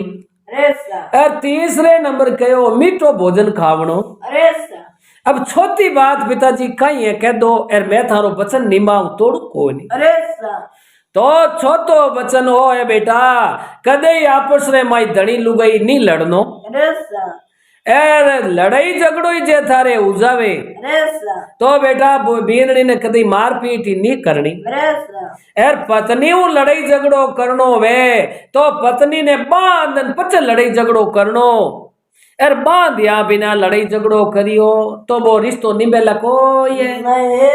अरे सर
और तीसरे नंबर कहो मीठो भोजन खावनो
अरे सर
अब छोटी बात पिताजी कही है कह दो एर मैं थारो वचन निभाऊ तोड़ू कोई नहीं
अरे सर
तो छोटो वचन हो है बेटा कदे आपस रे माई धनी लुगाई नहीं लड़नो
अरे सर
एर लड़ाई झगड़ो ही जे थारे उजावे
अरे सर
तो बेटा बीनड़ी ने कदी मारपीट ही नहीं करनी
अरे सर
एर पत्नी ऊ लड़ाई झगड़ो करनो वे तो पत्नी ने बांधन पच लड़ाई झगड़ो करनो एर बांधिया बिना लड़ाई झगड़ो करियो तो वो रिश्तो निभेला को ये
नहीं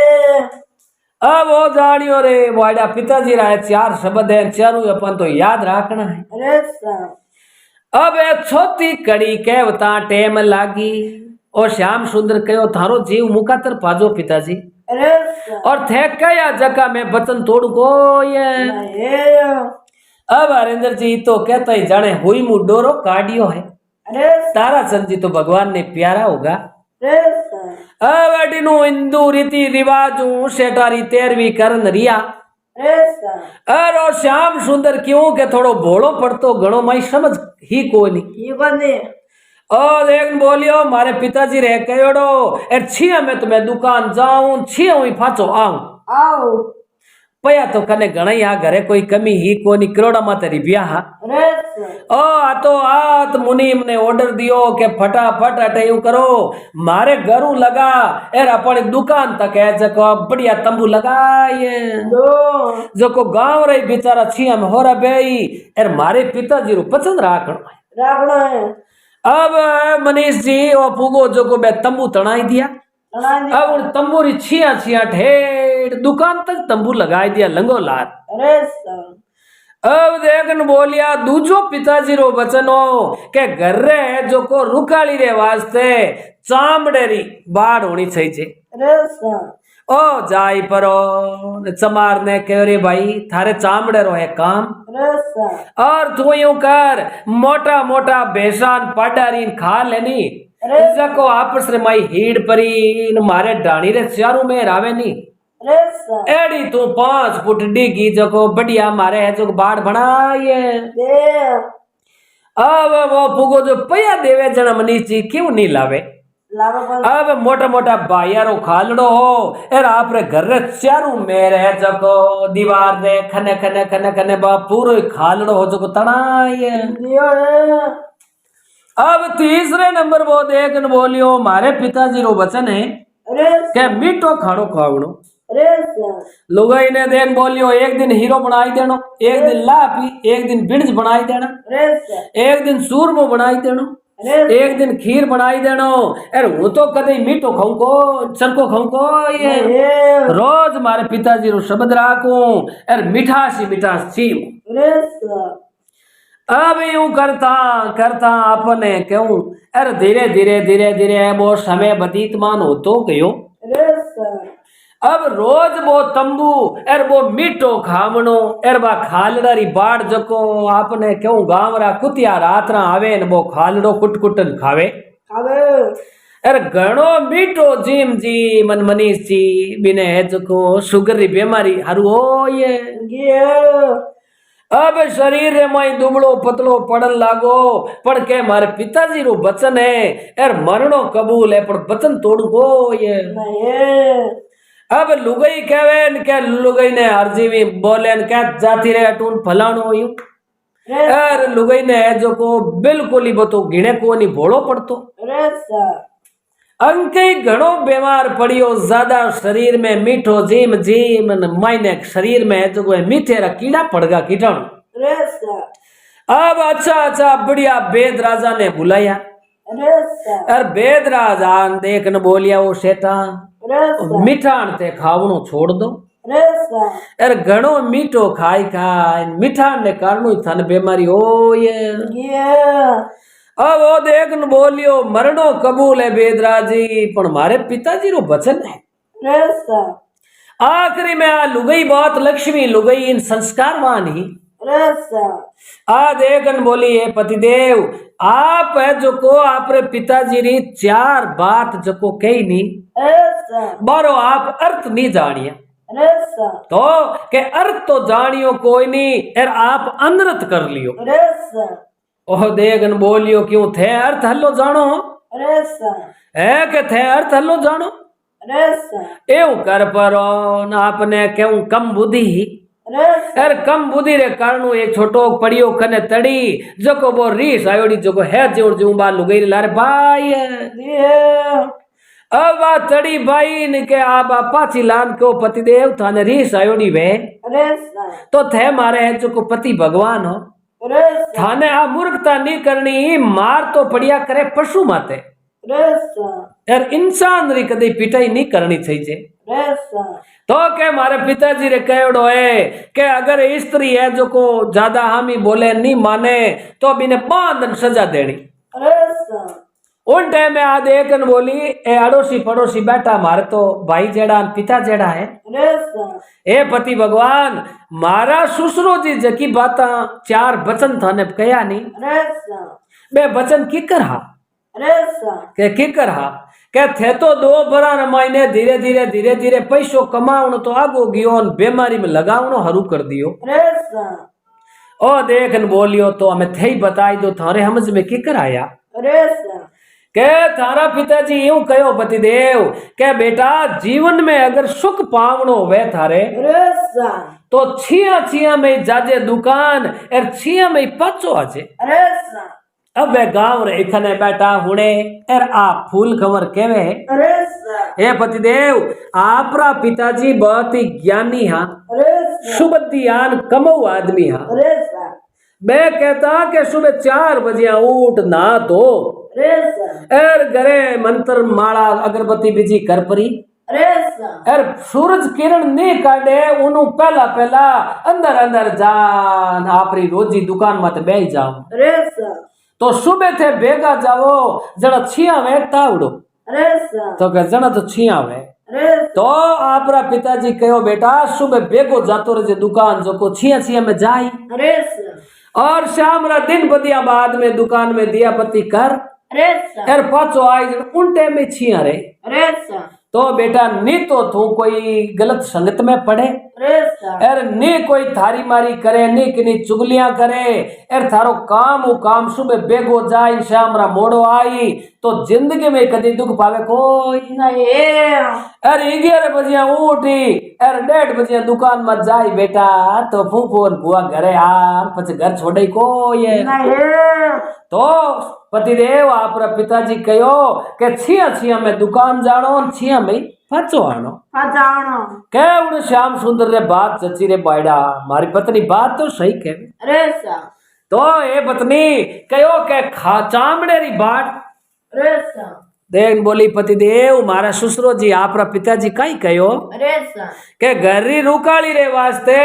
अब वो जानियो रे वाड़ा पिताजी राय चार शब्द है चारों अपन तो याद रखना है
अरे सर
अब ए छोटी कड़ी कहवता टेम लागी और श्याम सुंदर कहो थारो जीव मुकातर पाजो पिताजी
अरे सर
और थे कया जगह में बचन तोड़ को ये
नहीं
अब हरेंद्र जी तो कहता ही जाने हुई मुडोरो काडियो है
अरे सर
ताराचंद जी तो भगवान ने प्यारा होगा
अरे सर
अब अडिनो हिंदू रीति रिवाजू सेठारी 13वीं करन रिया
अरे सर
अरे श्याम सुंदर क्यों के थोड़ो भोड़ो पड़तो घणो माई समझ ही कोई नहीं
ये बंदे
और एक बोलियो मारे पिताजी रह कयोड़ो एर छिया में तो मैं दुकान जाऊं छिया हुई फाचो आऊं
आओ
पया तो कने घणा ही आ घरे कोई कमी ही कोनी करोड़ा मा तेरी ब्याह
अरे सर
ओ आ तो आत मुनीम ने ऑर्डर दियो के फटाफट अटे यूं करो मारे घरू लगा एर अपनी दुकान तक है जको बढ़िया तंबू लगाए
दो
जको गांव रे बेचारा छिया में हो रहा बेई एर मारे पिताजी रो पसंद राखण
राखना है
अब मनीष जी वो फूगो जो को बे तंबू तनाई दिया अब उन तंबू री छिया छिया ठेठ दुकान तक तंबू लगाई दिया लंगो लार
अरे सर
अब देखन बोलिया दूजो पिताजी रो वचन हो के घर रे जो को रुकाली रे वास्ते चामड़े री बाढ़ होनी चाहिए
अरे सर
ओ जाई परो चमार ने कह रे भाई थारे चामड़े रो है काम
अरे सर
और तू यूं कर मोटा मोटा बेसान पाडारीन खा लेनी
अरे
जको आपस रे माई हीड़ परी इन मारे डाणी रे चारू में रावे नी
अरे सर
एड़ी तू 5 फुट डिगी जको बढ़िया मारे है जो बाढ़ बनाइए
दे
अब वो पुगो जो पया देवे जन मनीष जी क्यों नहीं लावे
लावा बन
अब मोटा मोटा बायारो खालड़ो हो एर आप रे घर रे चारू में रह जको दीवार दे खने खने खने खने बा पूरो ही खालड़ो हो जको तनाइए
दियो है
अब तीसरे नंबर वो देखन बोलियो मारे पिताजी रो वचन है
अरे
के मीठो खाणो खावणो
अरे सर
लुगाई ने देन बोलियो एक दिन हीरो बनाई देनो एक दिन लापी एक दिन बिंज बनाई देना
अरे सर
एक दिन सूरमो बनाई देनो
अरे
एक दिन खीर बनाई देनो अरे वो तो कदे मीठो खाऊं को चरको खाऊं को ये
ये
रोज मारे पिताजी रो शब्द राखूं अरे मिठास ही मिठास चीम
अरे सर
अब यूं करता करता आपने क्यों अरे धीरे धीरे धीरे धीरे वो समय व्यतीतमान होतो गयो
अरे सर
अब रोज वो तंबू एर वो मीठो खावणो एर बा खालडारी बाढ़ जको आपने क्यों गांव रा कुतिया रात्रा आवे न वो खालडो कुट कुटन खावे
खावे
एर घणो मीठो जीम जी मन मनीष जी बिने है जको शुगर री बीमारी हारू हो ये अब शरीर रे माई दुबड़ो पतलो पड़न लागो पण के मारे पिताजी रो वचन है एर मरणो कबूल है पण वचन तोड़ू को ये
नहीं
अब लुगई कहवे न के लुगई ने हरजीवी बोले न के जाती रे अटून फलाणो यू
अरे
अरे लुगई ने जो को बिल्कुल ही बतो गिणे को नहीं भोड़ो पड़तो
अरे सर
अंके घणो बीमार पड़ियो ज्यादा शरीर में मीठो जीम जीम न मायने शरीर में जो को मीठे रा कीड़ा पड़गा कीटाणु
अरे सर
अब अच्छा अच्छा बढ़िया वेद राजा ने बुलाया
अरे सर
अरे वेद राजा देख न बोलिया वो शेठा
अरे सर
मिठाण ते खावणो छोड़ दो
अरे सर
अरे घणो मीठो खाई खाई मिठाण ने कारण थन बीमारी हो ये अब वो देख न बोलियो मरणो कबूल है बेदराज जी पण मारे पिताजी रो वचन है
अरे सर
आखिरी में आ लुगई बहुत लक्ष्मी लुगई इन संस्कारवान ही
अरे सर
आ देखन बोली है पतिदेव आप है जो को आपरे पिताजी री 4 बात जो को कही नी
अरे सर
बारो आप अर्थ नहीं जानिए
अरे सर
तो के अर्थ तो जानियो कोई नहीं एर आप अनर्थ कर लियो
अरे सर
ओह देखन बोलियो क्यों थे अर्थ हल्लो जानो
अरे सर
है के थे अर्थ हल्लो जानो
अरे सर
एवं कर परो न आपने क्यों कम बुद्धि
अरे सर
यार कम बुद्धि रे कारण एक छोटो पड़ियो कने तड़ी जको वो रीस आयोडी जको है जोड़ जो बा लुगई लारे भाई अब आ तड़ी भाई ने के आ बा पाची लान को पतिदेव थाने रीस आयोडी वे
अरे सर
तो थे मारे है जो को पति भगवान हो
अरे सर
थाने आ मूर्खता नहीं करनी मार तो पड़िया करे पशु माते
अरे सर
यार इंसान री कदी पिटाई नहीं करनी चाहिए
अरे सर
तो के मारे पिताजी रे कहोड़ो है कि अगर स्त्री है जो को ज्यादा हामी बोले नहीं माने तो बिने बांधन सजा देनी
अरे सर
उन टाइम में आ देखन बोली ए अड़ोसी पड़ोसी बैठा मारे तो भाई जेड़ा पिता जेड़ा है
अरे सर
ए पति भगवान मारा ससुरो जी जकी बाता 4 वचन थाने कया नहीं
अरे सर
बे वचन की करहा
अरे सर
के की करहा के थे तो 2 बरा महीने धीरे धीरे धीरे धीरे पैसो कमावनो तो आगो गयो बीमारी में लगावनो हरू कर दियो
अरे सर
ओ देखन बोलियो तो हमें थे ही बताई दो थारे समझ में की कराया
अरे सर
के थारा पिताजी यूं कहो पतिदेव के बेटा जीवन में अगर सुख पावनो वे थारे
अरे सर
तो छिया छिया में जाजे दुकान और छिया में पचो आजे
अरे सर
अब वे गांव रे इखने बैठा हुणे और आप फूल खबर केवे
अरे सर
हे पतिदेव आपरा पिताजी बहुत ही ज्ञानी हा
अरे सर
सुबुद्धियान कमऊ आदमी हा
अरे सर
मैं कहता कि सुबह 4 बजे उठ ना दो
अरे सर
एर घरे मंत्र माला अगरबत्ती बिजी कर परी
अरे सर
एर सूरज किरण नहीं काटे उनु पहला पहला अंदर अंदर जान आपरी रोजी दुकान मत बैठ जाओ
अरे सर
तो सुबह थे बेगा जाओ जड़ा छिया वे तावड़ो
अरे सर
तो के जड़ा तो छिया वे
अरे
तो आपरा पिताजी कहो बेटा सुबह बेगो जातो रहे दुकान जो को छिया छिया में जाई
अरे सर
और शाम रा दिन बदिया बाद में दुकान में दिया पत्ती कर
अरे सा
एर पाछो आई जन उन टाइम में छिया रे
अरे सा
तो बेटा नी तो तू कोई गलत संगत में पड़े
अरे सा
एर नी कोई थारी मारी करे नी किनी चुगलियां करे एर थारो काम वो काम सुबह बेगो जाए शाम रा मोड़ो आई तो जिंदगी में कदी दुख पावे कोई
नहीं
एर 11 बजे उठी एर 1:30 बजे दुकान मत जाई बेटा तो फूफो और बुआ घरे आन पछ घर छोड़े कोई है
नहीं
तो पतिदेव आपरा पिताजी कहो के छिया छिया में दुकान जानो छिया में पाछो आनो
जानो
के उन श्याम सुंदर रे बात सच्ची रे बायडा मारी पत्नी बात तो सही कहे
अरे सा
तो ए पत्नी कहो के खा चामड़े री बात
अरे सा
देख बोली पतिदेव मारा ससुरो जी आपरा पिताजी कई कहो
अरे सा
के घर री रुकाली रे वास्ते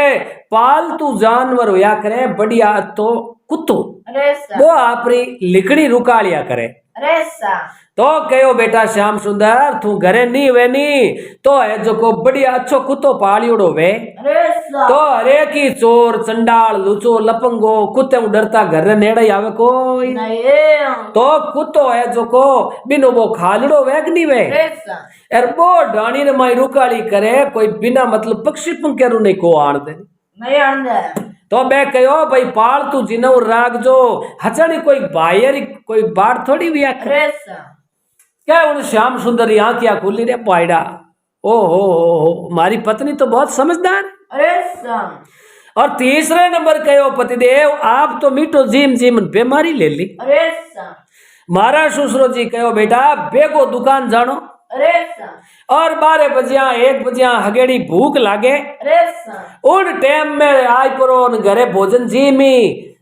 पालतू जानवर होया करे बढ़िया तो कुत्तो
अरे सा
वो आपरी लिकड़ी रुकालिया करे
अरे सा
तो कहो बेटा श्याम सुंदर तू घरे नहीं वे नी तो है जो को बढ़िया अच्छो कुत्तो पालियोड़ो वे
अरे सा
तो हरे की चोर चंडाल लुचो लपंगो कुत्ते डरता घर रे नेड़े आवे कोई
नहीं
तो कुत्तो है जो को बिनो वो खालड़ो वे कि नहीं वे
अरे सा
एर वो डाणी रे माई रुकाली करे कोई बिना मतलब पक्षी पंकेरू नहीं को आण दे
नहीं आंदे
तो मैं कहो भाई पालतू जिनो राग जो हचनी कोई बायर कोई बाढ़ थोड़ी भी आखे
अरे सा
क्या उन श्याम सुंदर यहाँ क्या खुली रे पायड़ा ओ हो हमारी पत्नी तो बहुत समझदार
अरे सा
और तीसरे नंबर कहो पतिदेव आप तो मीठो जीम जीम बीमारी ले ली
अरे सा
महाराज ससुरो जी कहो बेटा बेगो दुकान जानो
अरे सा
और 12 बजिया 1 बजिया हगेड़ी भूख लागे
अरे सा
उन टाइम में आई परो घरे भोजन जीमी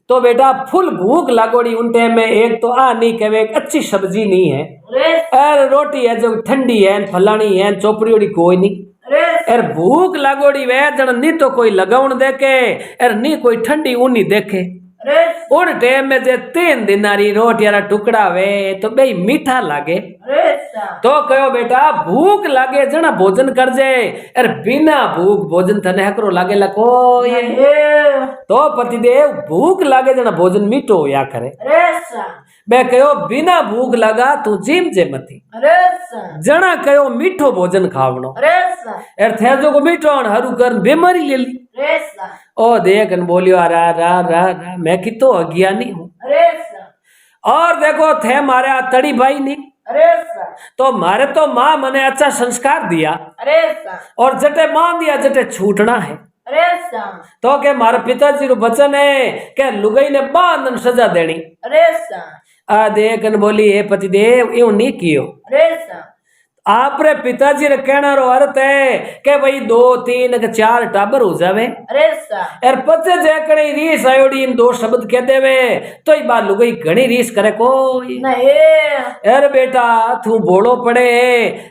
तो बेटा फुल भूख लागोड़ी उन टाइम में एक तो आ नहीं कहे अच्छी सब्जी नहीं है
अरे
और रोटी है जो ठंडी है फलानी है चोपड़ी कोई नहीं
अरे
एर भूख लागोड़ी वे जन नी तो कोई लगाउन देखे एर नी कोई ठंडी ऊनी देखे
अरे
उन टाइम में जे 3 दिनारी रोटियारा टुकड़ा वे तो बे मीठा लागे
अरे सा
तो कहो बेटा भूख लागे जना भोजन कर जे एर बिना भूख भोजन थने हकरो लागे ला कोई
नहीं
तो पतिदेव भूख लागे जना भोजन मीठो होया करे
अरे सा
बे कहो बिना भूख लगा तू जिम जे मती
अरे सा
जना कहो मीठो भोजन खावणो
अरे सा
एर थे जो को मीठो और हरू कर बीमारी ले ली
अरे सा
ओ देखन बोलियो रा रा रा रा मैं कितो अज्ञानी हूँ
अरे सा
और देखो थे मारे आ तड़ी भाई नहीं
अरे सा
तो मारे तो माँ मने अच्छा संस्कार दिया
अरे सा
और जटे मान दिया जटे छूटना है
अरे सा
तो के मारे पिताजी रो वचन है के लुगाई ने बांधन सजा देनी
अरे सा
आ देखन बोली हे पतिदेव यूं नहीं कियो
अरे सा
आपरे पिताजी रे कहना रो अर्थ है के भाई 2 3 के 4 टाबर हो जावे
अरे सा
एर पचे जेकड़े रीस आयोडी इन 2 शब्द कह देवे तो ई बात लुगाई घणी रीस करे कोई
नहीं
एर बेटा तू बोलो पड़े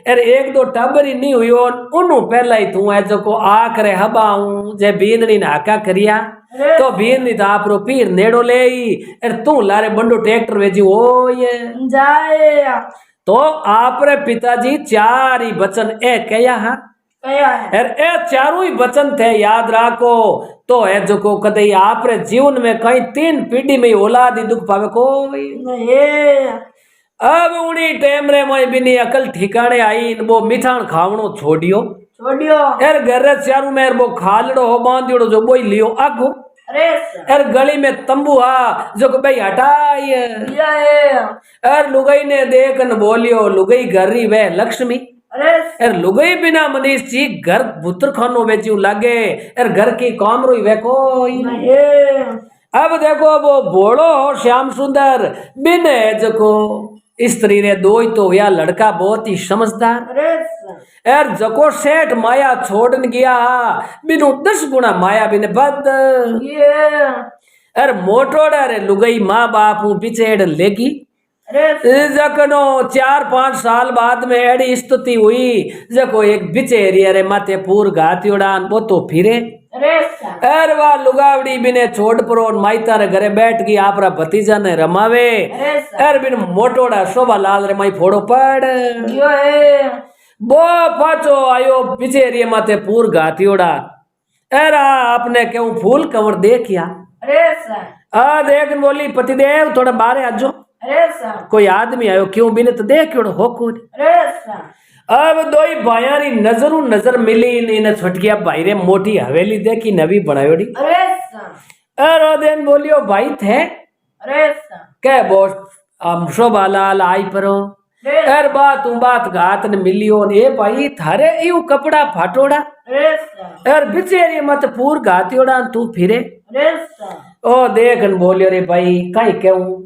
एर 1-2 टाबर ही नहीं हुई उन्नु पहला ही तू है जो को आख रे हबाऊं जे बींदनी ने हाका करिया तो बींदनी तो आप रो पीर नेड़ो ले एर तू लारे बंडो ट्रैक्टर वेजी हो ये
जाए
तो आपरे पिताजी 4 ही वचन ए कया हा
कया है
एर ए चारों ही वचन थे याद रखो तो है जो को कदे आपरे जीवन में कहीं 3 पीढ़ी में औलाद ही दुख पावे कोई
नहीं
अब उनी टाइम रे मैं बिनी अकल ठिकाने आई वो मिठाण खावणो छोड़ियो
छोड़ियो
एर घर रे चारू में वो खालड़ो हो बांधियो जो बोई लियो आगो
अरे सा
एर गली में तंबू हा जो को भाई हटाई
ये
एर लुगाई ने देखन बोलियो लुगाई घर री वे लक्ष्मी
अरे
एर लुगाई बिना मनीष जी घर पुत्र खानो बेचू लागे एर घर की काम रोई वे कोई
नहीं
अब देखो वो बोलो हो श्याम सुंदर बिन जको स्त्री रे 2 ही तो या लड़का बहुत ही समझदार
अरे सा
एर जको सेठ माया छोड़न गया बिनु 10 गुना माया बिन बद
ये
एर मोटोड़ा रे लुगाई माँ बाप पीछे लेगी
अरे
जकनो 4-5 साल बाद में एड़ी स्तुति हुई जको एक बिचेरी अरे माथे पूर घातियोड़ान वो तो फिरे
अरे सा
एर वा लुगावड़ी बिने छोड़ परो माइता रे घरे बैठ गई आपरा भतीजा ने रमावे
अरे सा
एर बिन मोटोड़ा शोभा लाल रे माई फोड़ो पड़
ये
बो पाचो आयो बिचेरी माथे पूर घातियोड़ा एरा आपने क्यों फूल कंवर देखिया
अरे सा
आ देख बोली पतिदेव थोड़ा बाहर आजो
रेसा
कोई आदमी आयो क्यों बिने तो देख क्यों हो कौन
रेसा
अब दोई भायारी नजरू नजर मिली इन छटकिया भाई रे मोटी हवेली देखी नवी बनायोड़ी
रेसा
अरे देन बोलियो भाई थे
रेसा
के बोस हम शोभा लाल आई परो एर बात गात ने मिलियो ने ए भाई थारे यू कपड़ा फाटोड़ा
रेसा
एर बिचेरी मत पूर गातियोड़ा तू फिरे
रेसा
ओ देखन बोलियो रे भाई काई कहूं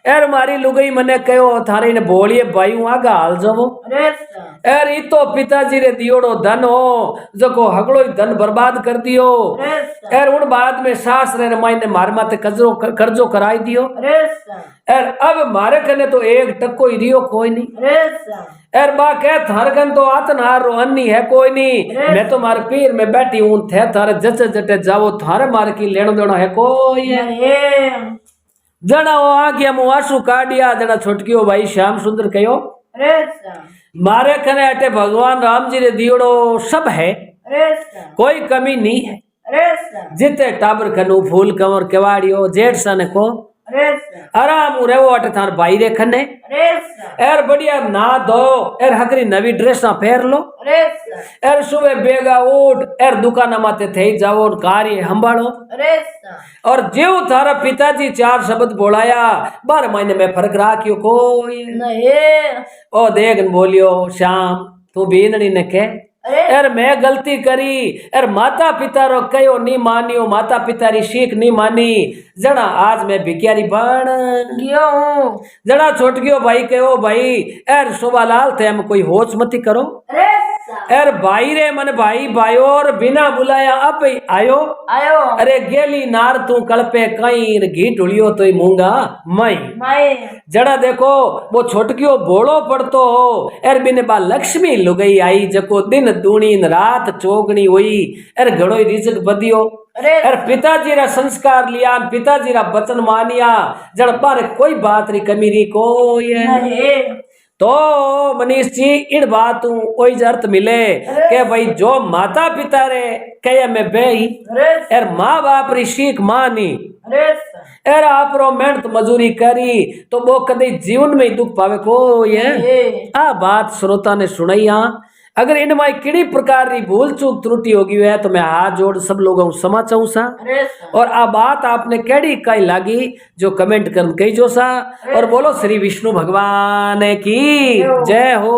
एर मारी लुगई मने कहो थारे ने बोलिए भाई आगा हाल जावो
रेसा
एर ई तो पिताजी रे दियोड़ो धन हो जको हगड़ो ही धन बर्बाद कर दियो
रेसा
एर उन बाद में सास रे मायने मार माते कर्जो कराई दियो
रेसा
एर अब मारे कने तो एक टक्को ही रियो कोई नहीं
रेसा
एर बा कह थार कन तो आतन हार रोहनी है कोई नहीं मैं तो मारे पीर में बैठी हूं थे थारे जचे जटे जावो थारे मारे की लेनो देनो है कोई है
नहीं
जना वो आ गया मुआसू काटिया जना छुटकियो भाई श्याम सुंदर कहो
रेसा
मारे कने अटे भगवान राम जी रे दियोड़ो सब है
रेसा
कोई कमी नहीं है
रेसा
जिते टाबर कनु फूल कंवर केवाड़ियो जेठ सन को
रेसा
आराम रे वो अटे थार भाई रे खने
रेसा
एर बढ़िया ना धो एर हकरी नवी ड्रेसा फेर लो
रेसा
एर सुबह बेगा उठ एर दुकान माते थे जाओ कार्य संभालो
रेसा
और जेव थारा पिताजी चार शब्द बोलाया 12 महीने में फर्क राखियो कोई
नहीं
ओ देखन बोलियो श्याम तू बीननी ने के एर मैं गलती करी एर माता पिता रो कयो नहीं मानियो माता पिता री सीख नहीं मानी जना आज मैं भिखारी बन
क्यों
जना छोटकियो भाई कहो भाई एर शोभालाल थे हम कोई होश मती करो
रेसा
एर भाई रे मन भाई भाई और बिना बुलाया अब आयो
आयो
अरे गेली नार तू कलपे कहीं घी ढुलियो तो मूंगा मई
मैं
जड़ा देखो वो छोटकियो बोलो पड़तो हो एर बिने बा लक्ष्मी लुगई आई जको दिन दूनी न रात चोगनी हुई एर घड़ो रिजक बदियो एर पिताजी रा संस्कार लिया पिताजी रा वचन मानिया जड़ पर कोई बात री कमी री कोई है
नहीं
तो मनीष जी इन बात ओई अर्थ मिले के भाई जो माता पिता रे कहे में बेई
रेसा
एर माँ बाप री सीख मानी
रेसा
एर आप रो मेहनत मजूरी करी तो वो कदे जीवन में ही दुख पावे को ये आ बात श्रोता ने सुनाई अगर इनमें किड़ी प्रकार की भूल चूक त्रुटि होगी है तो मैं हाथ जोड़ सब लोगों को क्षमा चाहूँ सा
रेसा
और आ बात आपने केड़ी कई लागी जो कमेंट कर कही जो सा और बोलो श्री विष्णु भगवान की जय हो।